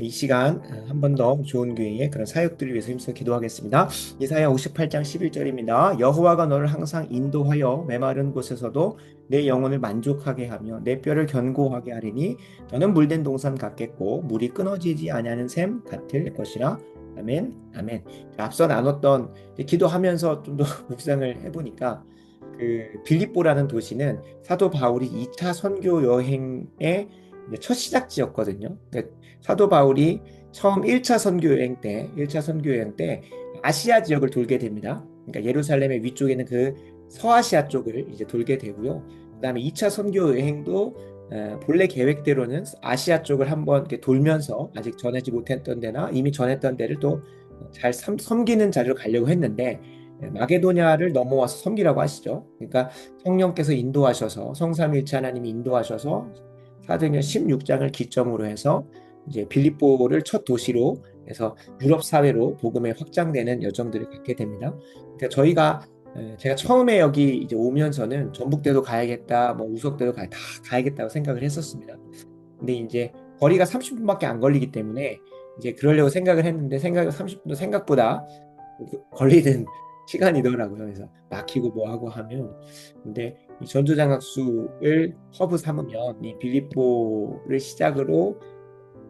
이 시간 한 번 더 좋은 교회의 그런 사역들을 위해서 힘써 기도하겠습니다. 이사야 58장 11절입니다. 여호와가 너를 항상 인도하여 메마른 곳에서도 내 영혼을 만족하게 하며 내 뼈를 견고하게 하리니 너는 물된 동산 같겠고 물이 끊어지지 아니하는 샘 같을 것이라. 아멘, 아멘. 앞서 나눴던 기도하면서 좀 더 묵상을 해보니까 그 빌립보라는 도시는 사도 바울이 2차 선교 여행의 첫 시작지였거든요. 그러니까 사도 바울이 처음 1차 선교 여행 때, 1차 선교 여행 때 아시아 지역을 돌게 됩니다. 그러니까 예루살렘의 위쪽에는 그 서아시아 쪽을 이제 돌게 되고요. 그다음에 2차 선교 여행도 본래 계획대로는 아시아 쪽을 한번 이렇게 돌면서 아직 전하지 못했던 데나 이미 전했던 데를 또 잘 섬기는 자리로 가려고 했는데 마게도냐를 넘어와서 섬기라고 하시죠. 그러니까 성령께서 인도하셔서 성삼일체 하나님이 인도하셔서 사도행전 16장을 기점으로 해서 이제 빌립보를 첫 도시로 해서 유럽 사회로 복음이 확장되는 여정들을 갖게 됩니다. 그러니까 제가 처음에 여기 이제 오면서는 전북대도 가야겠다, 뭐 우석대도 다 가야겠다고 생각을 했었습니다. 근데 이제 거리가 30분밖에 안 걸리기 때문에 이제 그러려고 생각을 했는데 30분도 생각보다 걸리는 시간이더라고요. 그래서 막히고 뭐 하고 하면 근데 이 전투장학수를 허브 삼으면 이 빌립보를 시작으로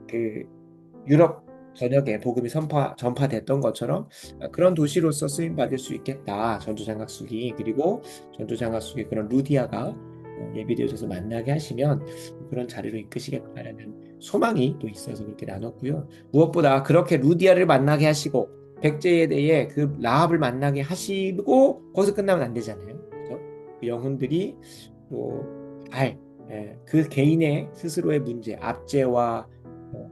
그 유럽 전역에 복음이 전파됐던 것처럼 그런 도시로서 쓰임 받을 수 있겠다. 전투장학숙이 그리고 전투장학숙의 그런 루디아가 예비되어져서 만나게 하시면 그런 자리로 이끄시겠다라는 소망이 또 있어서 그렇게 나눴고요. 무엇보다 그렇게 루디아를 만나게 하시고 백제에 대해 그 라합을 만나게 하시고 거기서 끝나면 안 되잖아요. 그죠? 그 영혼들이 그 개인의 스스로의 문제, 압제와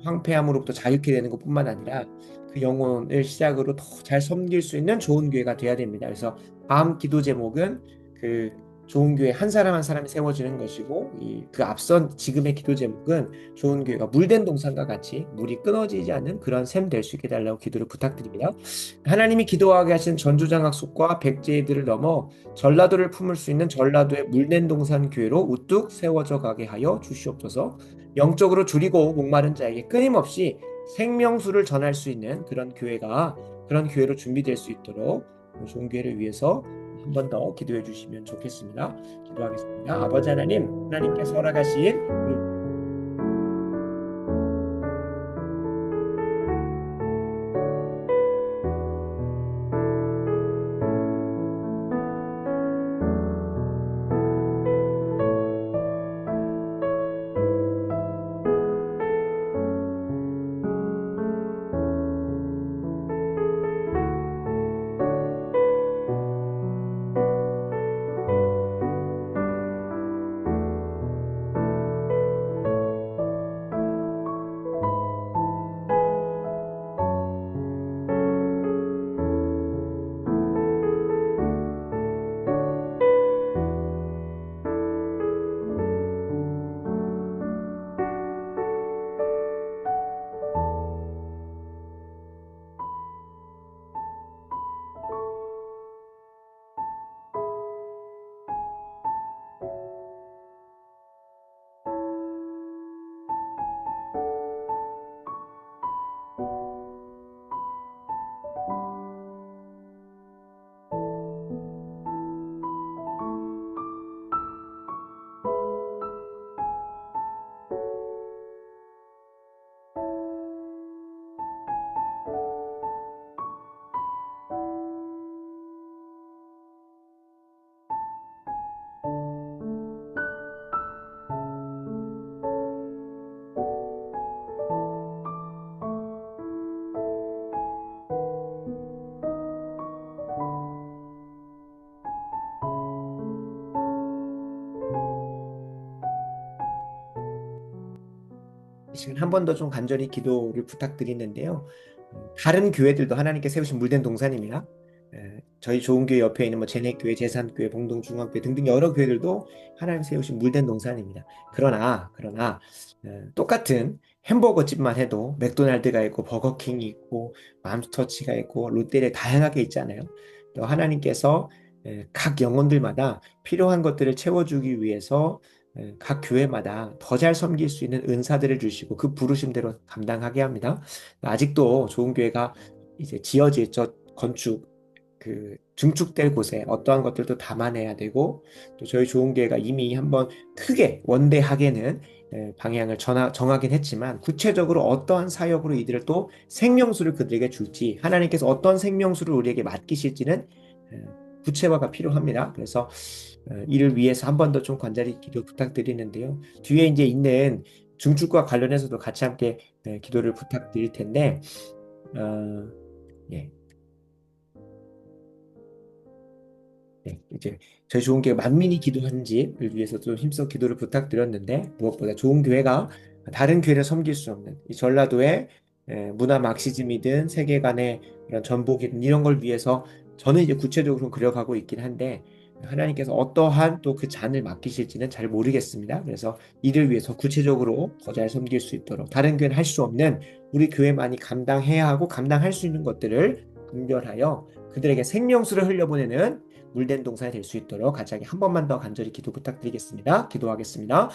황폐함으로부터 자유케 되는 것뿐만 아니라 그 영혼을 시작으로 더 잘 섬길 수 있는 좋은 교회가 돼야 됩니다. 그래서 다음 기도 제목은 그 좋은 교회 한 사람 한 사람이 세워지는 것이고 그 앞선 지금의 기도 제목은 좋은 교회가 물된 동산과 같이 물이 끊어지지 않는 그런 샘 될 수 있게 달라고 기도를 부탁드립니다. 하나님이 기도하게 하신 전주장학숙과 백제들을 넘어 전라도를 품을 수 있는 전라도의 물된 동산 교회로 우뚝 세워져 가게 하여 주시옵소서. 영적으로 줄이고 목마른 자에게 끊임없이 생명수를 전할 수 있는 그런 교회로 준비될 수 있도록 좋은 교회를 위해서 한 번 더 기도해 주시면 좋겠습니다. 기도하겠습니다. 아버지 하나님, 하나님께서 허락하신 시간 한 번 더 좀 간절히 기도를 부탁드리는데요. 다른 교회들도 하나님께 세우신 물된 동산입니다. 저희 좋은 교회 옆에 있는 뭐 제nek교회, 제산교회, 봉동중앙교회 등등 여러 교회들도 하나님 세우신 물된 동산입니다. 그러나 똑같은 햄버거 집만 해도 맥도날드가 있고 버거킹이 있고 맘스터치가 있고 롯데리아 다양하게 있잖아요. 또 하나님께서 각 영혼들마다 필요한 것들을 채워주기 위해서 각 교회마다 더 잘 섬길 수 있는 은사들을 주시고 그 부르심대로 감당하게 합니다. 아직도 좋은 교회가 이제 지어질 저 건축 그 증축될 곳에 어떠한 것들도 담아내야 되고 또 저희 좋은 교회가 이미 한번 크게 원대하게는 방향을 정하긴 했지만 구체적으로 어떠한 사역으로 이들을 또 생명수를 그들에게 줄지 하나님께서 어떤 생명수를 우리에게 맡기실지는 에, 구체화가 필요합니다. 그래서 이를 위해서 한 번 더 좀 간절히 기도 부탁드리는데요. 뒤에 이제 있는 중축과 관련해서도 같이 함께 기도를 부탁드릴 텐데 어, 예. 네, 이제 저희 좋은 교회 만민이 기도하는지를 위해서 좀 힘써 기도를 부탁드렸는데 무엇보다 좋은 교회가 다른 교회를 섬길 수 없는 이 전라도의 문화 막시즘이든 세계관의 이런 전복이든 이런 걸 위해서 저는 이제 구체적으로 그려가고 있긴 한데 하나님께서 어떠한 또 그 잔을 맡기실지는 잘 모르겠습니다. 그래서 이를 위해서 구체적으로 더 잘 섬길 수 있도록 다른 교회는 할 수 없는 우리 교회만이 감당해야 하고 감당할 수 있는 것들을 분별하여 그들에게 생명수를 흘려보내는 물된 동산이 될 수 있도록 같이 한 번만 더 간절히 기도 부탁드리겠습니다. 기도하겠습니다.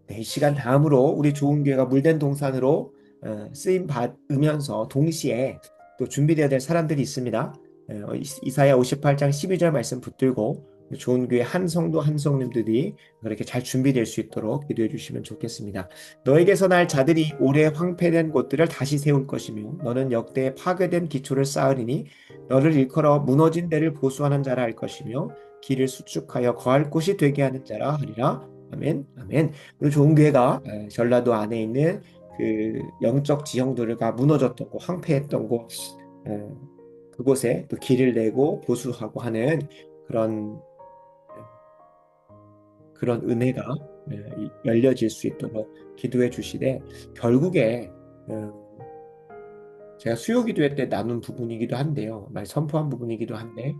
네, 이 시간 다음으로 우리 좋은 교회가 물된 동산으로 쓰임 받으면서 동시에 또 준비되어야 될 사람들이 있습니다. 이사야 58장 12절 말씀 붙들고 좋은 교회 한 성도 한 성님들이 그렇게 잘 준비될 수 있도록 기도해 주시면 좋겠습니다. 너에게서 날 자들이 오래 황폐된 곳들을 다시 세울 것이며 너는 역대에 파괴된 기초를 쌓으리니 너를 일컬어 무너진 데를 보수하는 자라 할 것이며 길을 수축하여 거할 곳이 되게 하는 자라 하리라. 아멘, 아멘. 우리 좋은 교회가 전라도 안에 있는 그 영적 지형들과 무너졌던 곳, 황폐했던 곳, 어, 그곳에 또 길을 내고 보수하고 하는 그런 그런 은혜가 열려질 수 있도록 기도해 주시되 결국에 어, 제가 수요 기도회 때 나눈 부분이기도 한데요. 말 선포한 부분이기도 한데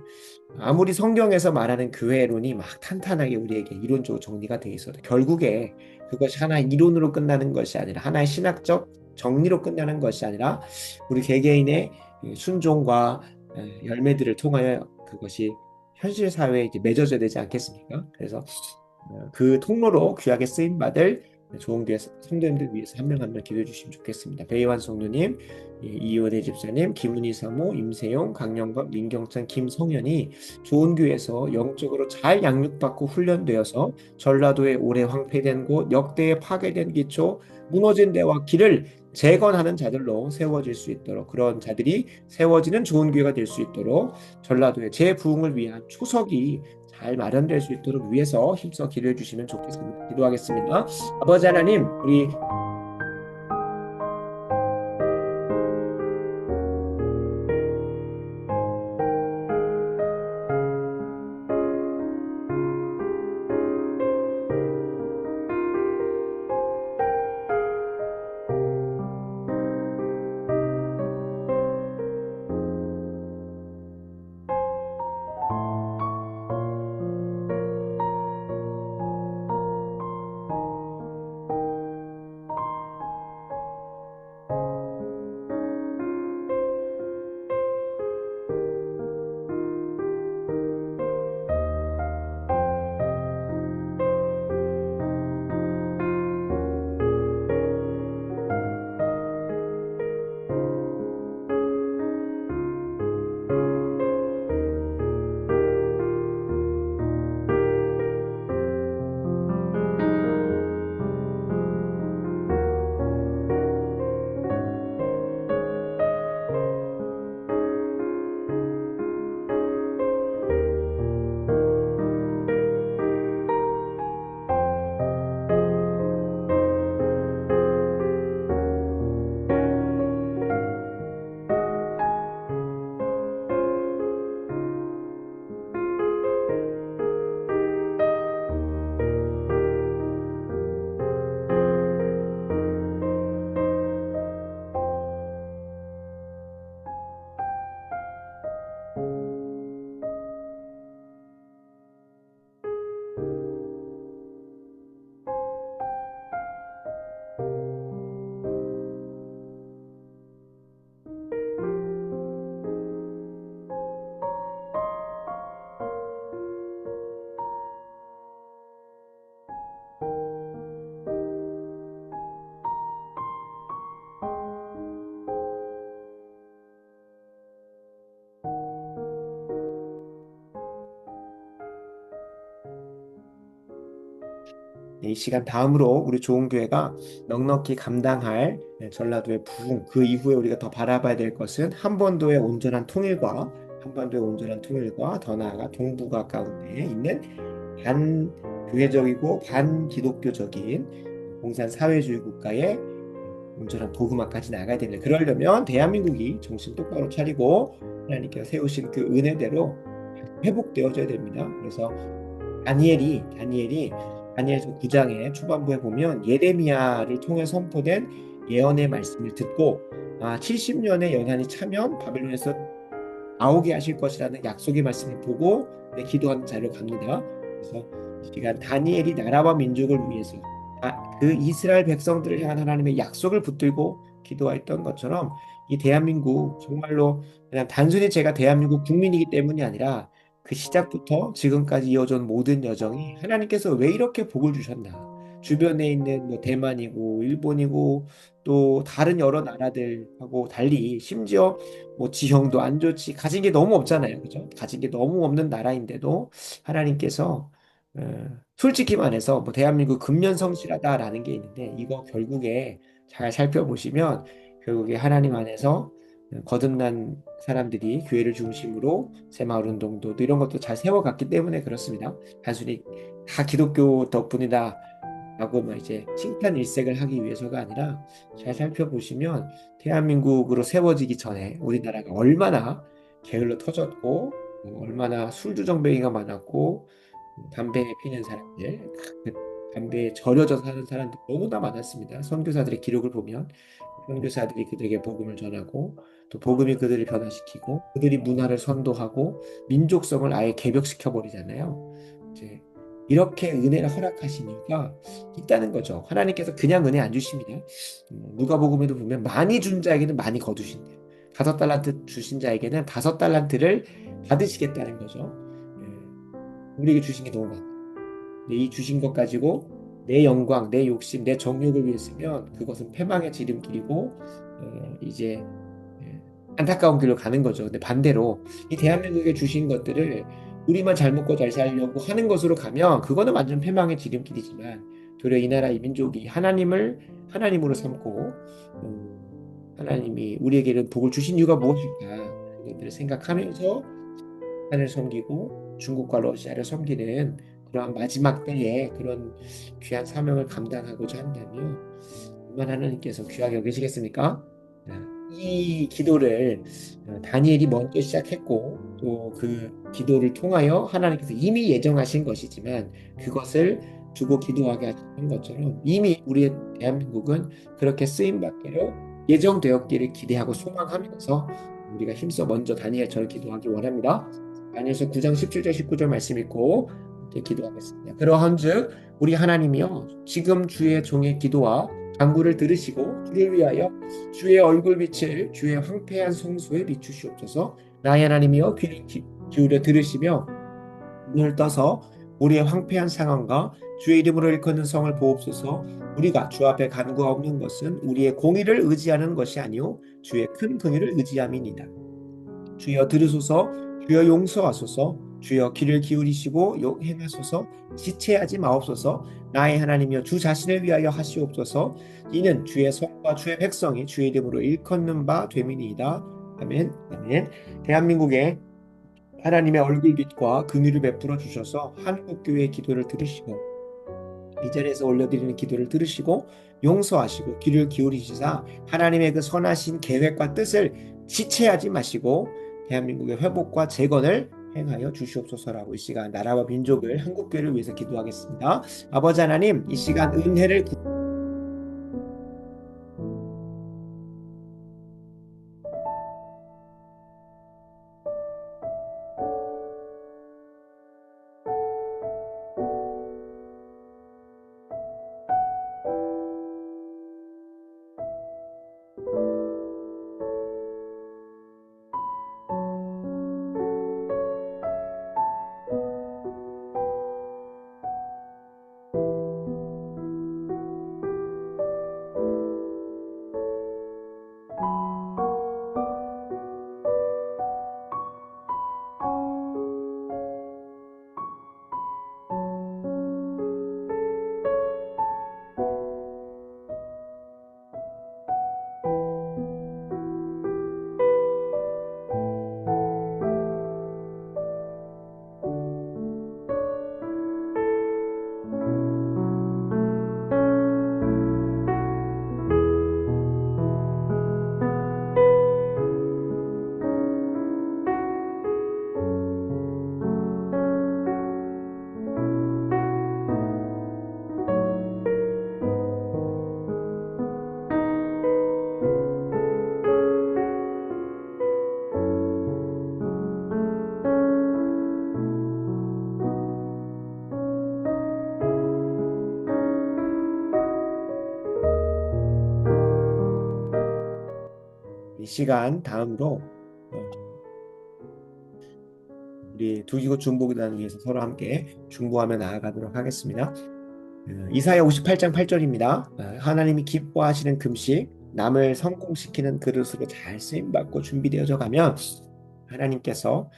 아무리 성경에서 말하는 교회론이 막 탄탄하게 우리에게 이론적으로 정리가 되어 있어도 결국에 그것이 하나의 이론으로 끝나는 것이 아니라 하나의 신학적 정리로 끝나는 것이 아니라 우리 개개인의 순종과 열매들을 통하여 그것이 현실 사회에 이제 맺어져야 되지 않겠습니까? 그래서 그 통로로 귀하게 쓰임 받을 좋은 교회 성도님들 위해서 한 명 한 명 기도해 주시면 좋겠습니다. 배희환 성도님, 이효대 집사님, 김은희 사모, 임세용, 강영범, 민경찬, 김성현이 좋은 교회에서 영적으로 잘 양육받고 훈련되어서 전라도의 오래 황폐된 곳, 역대에 파괴된 기초, 무너진 데와 길을 재건하는 자들로 세워질 수 있도록, 그런 자들이 세워지는 좋은 교회가 될 수 있도록, 전라도의 재부흥을 위한 초석이 잘 마련될 수 있도록 위해서 힘써 기도해 주시면 좋겠습니다. 기도하겠습니다. 아버지 하나님, 우리 이 시간 다음으로 우리 좋은 교회가 넉넉히 감당할 전라도의 부흥, 그 이후에 우리가 더 바라봐야 될 것은 한반도의 온전한 통일과 더 나아가 동북아 가운데 있는 반교회적이고 반기독교적인 공산 사회주의 국가의 온전한 복음화까지 나가야 됩니다. 그러려면 대한민국이 정신 똑바로 차리고 하나님께서 세우신 그 은혜대로 회복되어져야 됩니다. 그래서 다니엘서 9장의 초반부에 보면 예레미야를 통해 선포된 예언의 말씀을 듣고 70년의 연한이 차면 바벨론에서 나오게 하실 것이라는 약속의 말씀을 보고 기도하는 자리로 갑니다. 그래서 이 시간 다니엘이 나라와 민족을 위해서 그 이스라엘 백성들을 향한 하나님의 약속을 붙들고 기도했던 것처럼 이 대한민국 정말로 그냥 단순히 제가 대한민국 국민이기 때문이 아니라 그 시작부터 지금까지 이어져 온 모든 여정이 하나님께서 왜 이렇게 복을 주셨나? 주변에 있는 뭐 대만이고 일본이고 또 다른 여러 나라들하고 달리 심지어 뭐 지형도 안 좋지 가진 게 너무 없잖아요, 그죠? 가진 게 너무 없는 나라인데도 하나님께서 솔직히 말해서 뭐 대한민국 근면성실하다라는 게 있는데 이거 결국에 잘 살펴보시면 결국에 하나님 안에서 거듭난 사람들이 교회를 중심으로 새마을 운동도 또 이런 것도 잘 세워갔기 때문에 그렇습니다. 단순히 다 기독교 덕분이다 라고 막 이제 칭찬 일색을 하기 위해서가 아니라 잘 살펴보시면 대한민국으로 세워지기 전에 우리나라가 얼마나 게을러 터졌고 얼마나 술주정뱅이가 많았고 담배 피는 사람들, 그 담배에 절여져 사는 사람들 너무나 많았습니다. 선교사들의 기록을 보면 선교사들이 그들에게 복음을 전하고 또 복음이 그들을 변화시키고 그들이 문화를 선도하고 민족성을 아예 개벽시켜 버리잖아요. 이제 이렇게 은혜를 허락하신 이유가 있다는 거죠. 하나님께서 그냥 은혜 안 주십니다. 누가복음에도 보면 많이 준 자에게는 많이 거두신대요. 5달란트 주신 자에게는 5달란트를 받으시겠다는 거죠. 예, 우리에게 주신 게 너무 많아. 근데 이 주신 것 가지고 내 영광, 내 욕심, 내 정욕을 위해 쓰면 그것은 패망의 지름길이고 이제 안타까운 길로 가는 거죠. 근데 반대로 이 대한민국에 주신 것들을 우리만 잘 먹고 잘 살려고 하는 것으로 가면 그거는 완전 패망의 지름길이지만 도리어 이 나라 이 민족이 하나님을 하나님으로 삼고 하나님이 우리에게는 복을 주신 이유가 무엇일까? 그것들을 생각하면서 북한을 섬기고 중국과 러시아를 섬기는 그러한 마지막 때에 그런 귀한 사명을 감당하고자 한다면 얼마나 하나님께서 귀하게 여기시겠습니까? 이 기도를 다니엘이 먼저 시작했고 또 그 기도를 통하여 하나님께서 이미 예정하신 것이지만 그것을 두고 기도하게 하신 것처럼 이미 우리의 대한민국은 그렇게 쓰임 받기로 예정되었기를 기대하고 소망하면서 우리가 힘써 먼저 다니엘처럼 기도하기 원합니다. 다니엘서 9장 17절 19절 말씀 읽고 함께 기도하겠습니다. 그러한즉 우리 하나님이여 지금 주의 종의 기도와 간구를 들으시고 주를 위하여 주의 얼굴빛을 주의 황폐한 성소에 비추시옵소서. 나의 하나님이여 귀를 기울여 들으시며 눈을 떠서 우리의 황폐한 상황과 주의 이름으로 일컫는 성을 보옵소서. 우리가 주 앞에 간구하옵는 것은 우리의 공의를 의지하는 것이 아니요 주의 큰 긍휼을 의지함이니이다. 주여 들으소서. 주여 용서하소서. 주여 귀를 기울이시고 행하소서. 지체하지 마옵소서. 나의 하나님이여 주 자신을 위하여 하시옵소서. 이는 주의 성과 주의 백성이 주의 이름으로 일컫는 바 됨이니이다. 아멘. 아멘. 대한민국의 하나님의 얼굴빛과 긍휼을 베풀어 주셔서 한국교회의 기도를 들으시고 이 자리에서 올려드리는 기도를 들으시고 용서하시고 귀를 기울이시사 하나님의 그 선하신 계획과 뜻을 지체하지 마시고 대한민국의 회복과 재건을 행하여 주시옵소서라고 이 시간 나라와 민족을 한국교회를 위해서 기도하겠습니다. 아버지 하나님 이 시간 은혜를 이 시간 다음으로 우리 두기고 중보기도를 위해서 서로 함께 중보하며 나아가도록 하겠습니다. 이사야 58장 8절입니다. 하나님이 기뻐하시는 금식, 남을 성공시키는 그릇으로 잘 쓰임받고 준비되어져 가면 하나님께서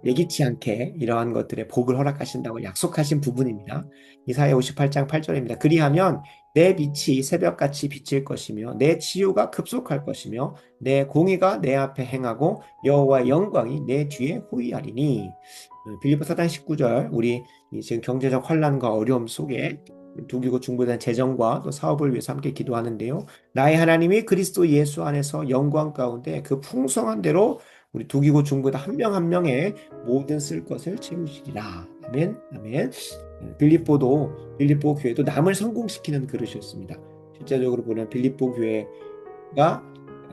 예기치 않게 이러한 것들의 복을 허락하신다고 약속하신 부분입니다. 이사야 58장 8절입니다. 그리하면 내 빛이 새벽같이 비칠 것이며 내 치유가 급속할 것이며 내 공의가 내 앞에 행하고 여호와의 영광이 내 뒤에 호위하리니. 빌립보 4장 19절 우리 지금 경제적 혼란과 어려움 속에 두기고 중보된 재정과 또 사업을 위해서 함께 기도하는데요. 나의 하나님이 그리스도 예수 안에서 영광 가운데 그 풍성한 대로 우리 두기고 중보다 한 명 한 명의 모든 쓸 것을 채우시리라. 아멘. 아멘. 빌립보 교회도 남을 성공시키는 그릇이었습니다. 실제적으로 보면 빌립보 교회가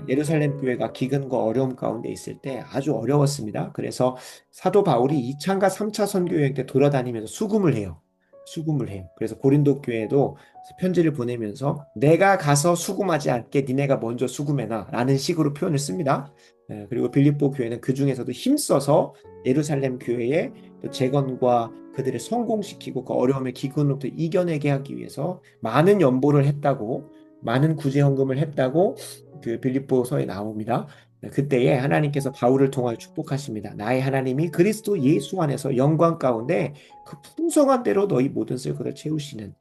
예루살렘 교회가 기근과 어려움 가운데 있을 때 아주 어려웠습니다. 그래서 사도 바울이 2차과 3차 선교 여행 때 돌아다니면서 수금을 해요. 그래서 고린도 교회도 편지를 보내면서 내가 가서 수금하지 않게 니네가 먼저 수금해놔 라는 식으로 표현을 씁니다. 그리고 빌립보 교회는 그 중에서도 힘써서 예루살렘 교회의 재건과 그들을 성공시키고 그 어려움의 기근으로부터 이겨내게 하기 위해서 많은 연보를 했다고, 많은 구제헌금을 했다고 그 빌립보서에 나옵니다. 그때에 하나님께서 바울을 통하여 축복하십니다. 나의 하나님이 그리스도 예수 안에서 영광 가운데 그 풍성한 대로 너희 모든 쓸 것을 채우시는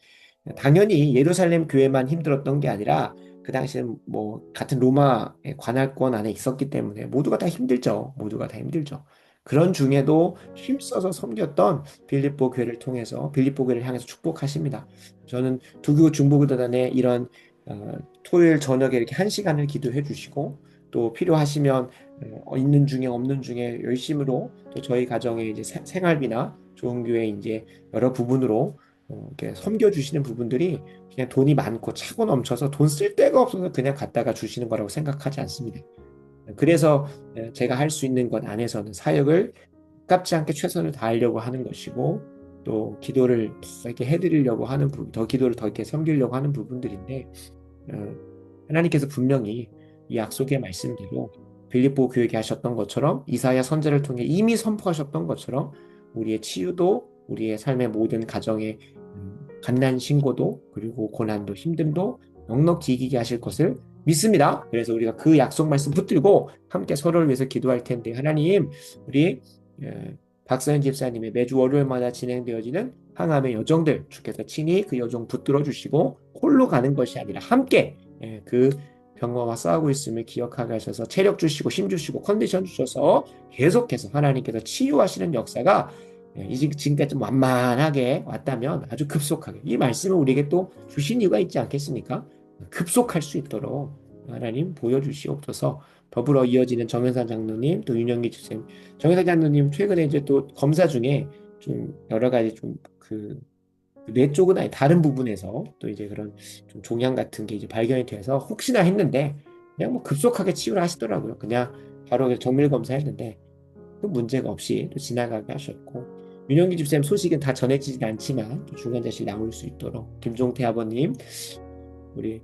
당연히 예루살렘 교회만 힘들었던 게 아니라 그 당시에는 뭐 같은 로마의 관할권 안에 있었기 때문에 모두가 다 힘들죠. 모두가 다 힘들죠. 그런 중에도 힘써서 섬겼던 빌립보 교회를 통해서 빌립보 교회를 향해서 축복하십니다. 저는 두교 중보기도단에 이런 토요일 저녁에 이렇게 한 시간을 기도해 주시고 또 필요하시면 있는 중에 없는 중에 열심으로 또 저희 가정의 이제 생활비나 좋은 교회 이제 여러 부분으로 이렇게 섬겨주시는 부분들이 그냥 돈이 많고 차고 넘쳐서 돈 쓸 데가 없어서 그냥 갖다가 주시는 거라고 생각하지 않습니다. 그래서 제가 할 수 있는 것 안에서는 사역을 아깝지 않게 최선을 다하려고 하는 것이고 또 기도를 더 이렇게 해드리려고 하는 부분, 더 기도를 더 이렇게 섬기려고 하는 부분들인데 어, 하나님께서 분명히 이 약속의 말씀대로 빌립보 교회에 하셨던 것처럼 이사야 선지자를 통해 이미 선포하셨던 것처럼 우리의 치유도 우리의 삶의 모든 가정의 갓난 신고도 그리고 고난도 힘듦도 넉넉히 이기게 하실 것을 믿습니다. 그래서 우리가 그 약속 말씀 붙들고 함께 서로를 위해서 기도할 텐데 하나님 우리 박서연 집사님의 매주 월요일마다 진행되어지는 항암의 여정들 주께서 친히 그 여정 붙들어 주시고 홀로 가는 것이 아니라 함께 그 병마와 싸우고 있음을 기억하게 하셔서 체력 주시고 힘 주시고 컨디션 주셔서 계속해서 하나님께서 치유하시는 역사가 지금까지 좀 완만하게 왔다면 아주 급속하게 이 말씀을 우리에게 또 주신 이유가 있지 않겠습니까? 급속할 수 있도록 하나님 보여주시옵소서. 더불어 이어지는 정현산 장로님 또 윤영기 주쌤 정현산 장로님 최근에 이제 또 검사 중에 좀 여러 가지 좀그 뇌 쪽은 아니 다른 부분에서 또 이제 그런 좀 종양 같은 게 이제 발견이 돼서 혹시나 했는데 그냥 뭐 급속하게 치유를 하시더라고요. 그냥 바로 정밀 검사했는데 그 문제가 없이 또 지나가게 하셨고 윤영기 집사님 소식은 다 전해지진 않지만 또 중환자실 나올 수 있도록 김종태 아버님 우리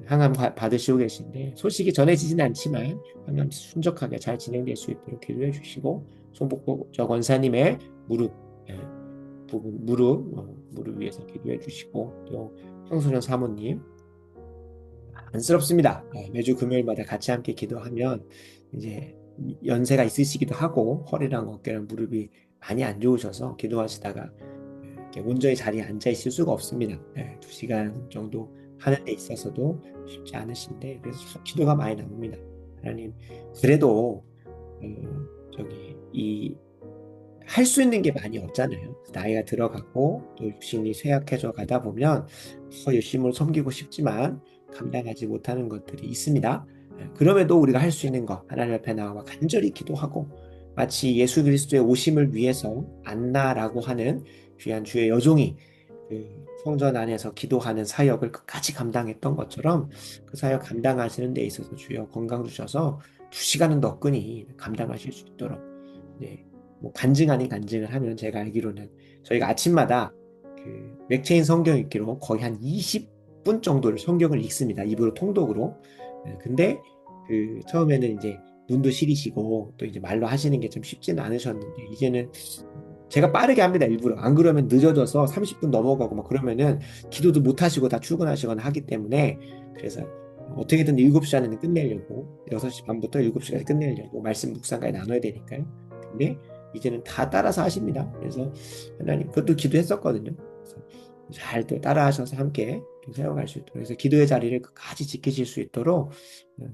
항암 받으시고 계신데 소식이 전해지진 않지만 항암 순적하게 잘 진행될 수 있도록 기도해 주시고 송복보 저 권사님의 무릎 부분 무릎 위에서 기도해 주시고 또 황소년 사모님 안쓰럽습니다. 매주 금요일마다 같이 함께 기도하면 이제 연세가 있으시기도 하고 허리랑 어깨랑 무릎이 많이 안 좋으셔서 기도하시다가 이렇게 온전히 자리에 앉아 있을 수가 없습니다. 2시간 정도 하는 데 있어서도 쉽지 않으신데 그래서 기도가 많이 나옵니다. 하나님 그래도 저기 이 할 수 있는 게 많이 없잖아요. 나이가 들어가고 또 육신이 쇠약해져 가다 보면 더 열심히 섬기고 싶지만 감당하지 못하는 것들이 있습니다. 그럼에도 우리가 할 수 있는 것 하나님 앞에 나와 간절히 기도하고 마치 예수 그리스도의 오심을 위해서 안나라고 하는 귀한 주의 여종이 그 성전 안에서 기도하는 사역을 끝까지 감당했던 것처럼 그 사역 감당하시는 데 있어서 주여 건강 주셔서 2시간은 너끈히 감당하실 수 있도록 네. 뭐 간증 아닌 간증을 하면 제가 알기로는 저희가 아침마다 그 맥체인 성경 읽기로 거의 한 20분 정도를 성경을 읽습니다. 입으로 통독으로. 근데 그 처음에는 이제 눈도 시리시고 또 이제 말로 하시는 게 좀 쉽지는 않으셨는데 이제는 제가 빠르게 합니다. 일부러. 안 그러면 늦어져서 30분 넘어가고 막 그러면은 기도도 못 하시고 다 출근하시거나 하기 때문에 그래서 어떻게든 7시 안에는 끝내려고 6시 반부터 7시까지 끝내려고 말씀 묵상까지 나눠야 되니까요. 근데 이제는 다 따라서 하십니다. 그래서 하나님 그것도 기도했었거든요. 그래서 잘 따라하셔서 함께 세워갈 수 있도록 그래서 기도의 자리를 끝까지 지키실 수 있도록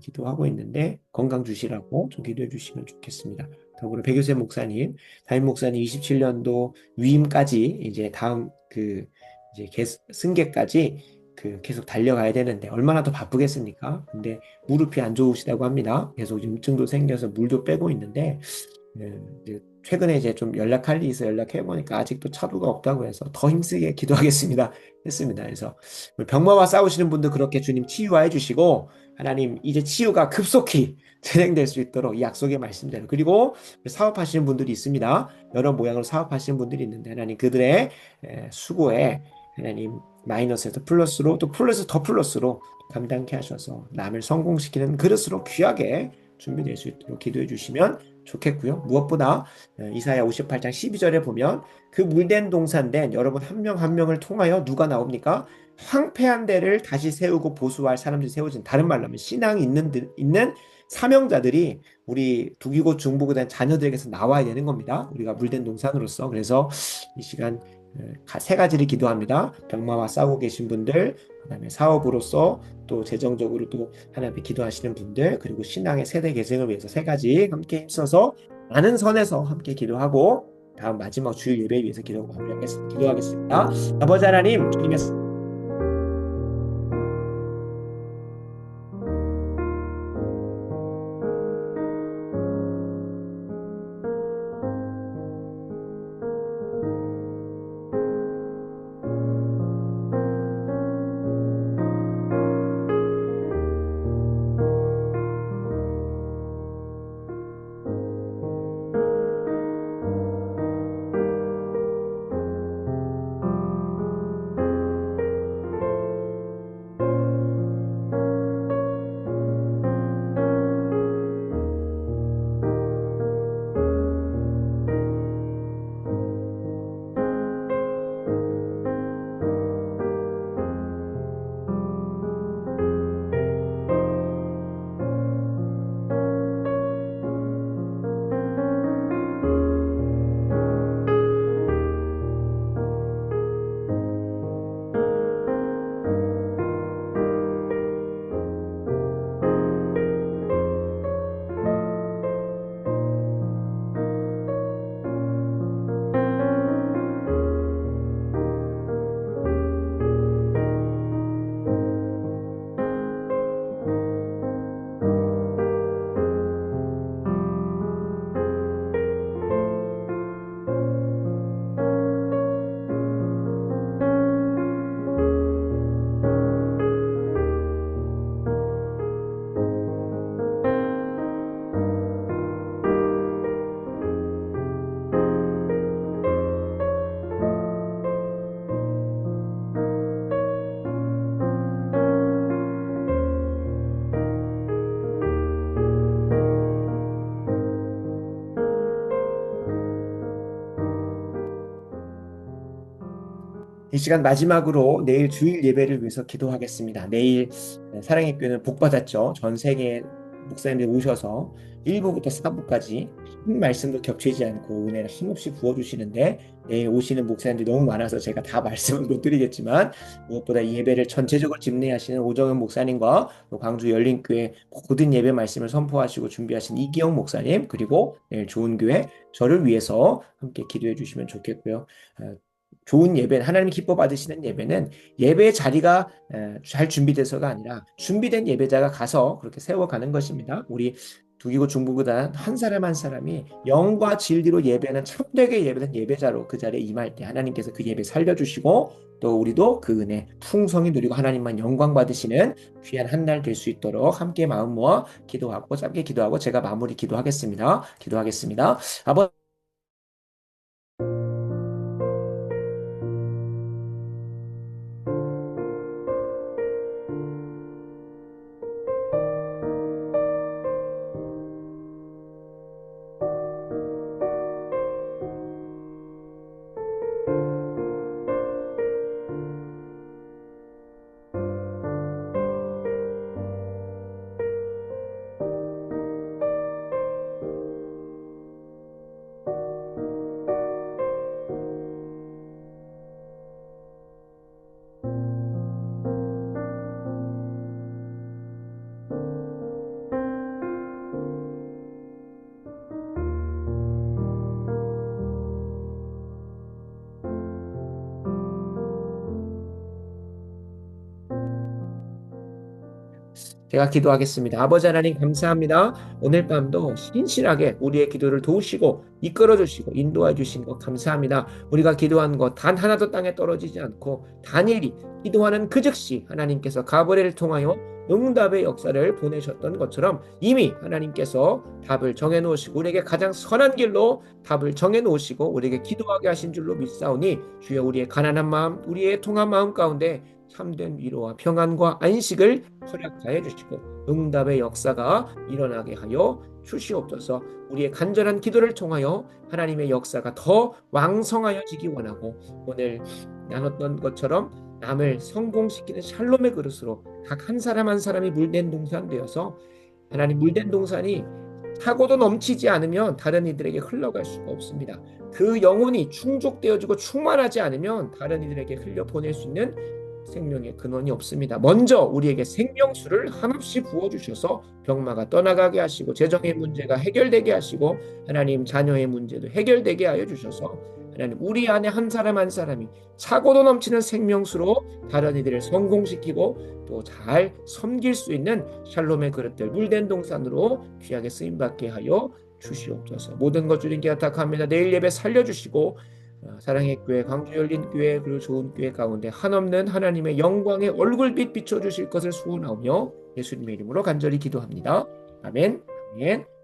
기도하고 있는데 건강 주시라고 좀 기도해 주시면 좋겠습니다. 더불어 백유세 목사님, 담임 목사님 27년도 위임까지 이제 다음 그 이제 승계까지 그 계속 달려가야 되는데 얼마나 더 바쁘겠습니까? 근데 무릎이 안 좋으시다고 합니다. 계속 염증도 생겨서 물도 빼고 있는데 이제 최근에 이제 좀 연락할 일이 있어 연락해 보니까 아직도 차도가 없다고 해서 더 힘쓰게 기도하겠습니다. 했습니다. 그래서 병마와 싸우시는 분들 그렇게 주님 치유해 주시고 하나님 이제 치유가 급속히 진행될 수 있도록 이 약속의 말씀대로 그리고 사업하시는 분들이 있습니다. 여러 모양으로 사업하시는 분들이 있는데 하나님 그들의 수고에 하나님 마이너스에서 플러스로 또 플러스 더 플러스로 감당케 하셔서 남을 성공시키는 그릇으로 귀하게 준비될 수 있도록 기도해 주시면 좋겠고요. 무엇보다 이사야 58장 12절에 보면 그 물된 동산된 여러분 한 명 한 명을 통하여 누가 나옵니까? 황폐한 데를 다시 세우고 보수할 사람들이 세워진 다른 말로 하면 신앙이 있는 사명자들이 우리 두기고 중보고 된 자녀들에게서 나와야 되는 겁니다. 우리가 물된 동산으로서 그래서 이 시간 세 가지를 기도합니다. 병마와 싸우고 계신 분들, 그다음에 사업으로서 또 재정적으로 또 하나님께 기도하시는 분들, 그리고 신앙의 세대 계승을 위해서 세 가지 함께 힘써서 많은 선에서 함께 기도하고 다음 마지막 주일 예배 위해서 기도하겠습니다. 아버지 하나님, 주님의 이 시간 마지막으로 내일 주일 예배를 위해서 기도하겠습니다. 내일 사랑의 교회는 복 받았죠. 전 세계 목사님들 오셔서 1부부터 4부까지 한 말씀도 겹치지 않고 은혜를 힘없이 부어주시는데 내일 오시는 목사님들이 너무 많아서 제가 다 말씀을 못 드리겠지만 무엇보다 이 예배를 전체적으로 집례하시는 오정은 목사님과 또 광주 열린교회 모든 예배 말씀을 선포하시고 준비하신 이기영 목사님 그리고 내일 좋은 교회 저를 위해서 함께 기도해 주시면 좋겠고요. 좋은 예배, 하나님 기뻐 받으시는 예배는 예배의 자리가 잘 준비돼서가 아니라 준비된 예배자가 가서 그렇게 세워가는 것입니다. 우리 두기고 중보보다 한 사람 한 사람이 영과 진리로 예배는 참되게 예배는 예배자로 그 자리에 임할 때 하나님께서 그 예배 살려주시고 또 우리도 그 은혜 풍성히 누리고 하나님만 영광 받으시는 귀한 한 날 될 수 있도록 함께 마음 모아 기도하고 짧게 기도하고 제가 마무리 기도하겠습니다. 아버지 제가 기도하겠습니다. 아버지 하나님 감사합니다. 오늘 밤도 신실하게 우리의 기도를 도우시고 이끌어 주시고 인도해 주신 것 감사합니다. 우리가 기도한 것 단 하나도 땅에 떨어지지 않고 단일히 기도하는 그 즉시 하나님께서 가브리엘을 통하여 응답의 역사를 보내셨던 것처럼 이미 하나님께서 답을 정해 놓으시고 우리에게 가장 선한 길로 답을 정해 놓으시고 우리에게 기도하게 하신 줄로 믿사오니 주여 우리의 가난한 마음 우리의 통한 마음 가운데 참된 위로와 평안과 안식을 허락하여 주시고 응답의 역사가 일어나게 하여 주시옵소서. 우리의 간절한 기도를 통하여 하나님의 역사가 더 왕성하여지기 원하고 오늘 나눴던 것처럼 남을 성공시키는 샬롬의 그릇으로 각 한 사람 한 사람이 물된 동산 되어서 하나님 물된 동산이 차고도 넘치지 않으면 다른 이들에게 흘러갈 수가 없습니다. 그 영혼이 충족되어지고 충만하지 않으면 다른 이들에게 흘려보낼 수 있는 생명의 근원이 없습니다. 먼저 우리에게 생명수를 한없이 부어주셔서 병마가 떠나가게 하시고 재정의 문제가 해결되게 하시고 하나님 자녀의 문제도 해결되게 하여 주셔서 하나님 우리 안에 한 사람 한 사람이 차고도 넘치는 생명수로 다른 이들을 성공시키고 또 잘 섬길 수 있는 샬롬의 그릇들 물된 동산으로 귀하게 쓰임받게 하여 주시옵소서. 모든 것 주님께 부탁합니다. 내일 예배 살려주시고 사랑의 교회, 광주 열린 교회, 그리고 좋은 교회 가운데 한없는 하나님의 영광의 얼굴빛 비춰주실 것을 소원하오며 예수님의 이름으로 간절히 기도합니다. 아멘. 아멘.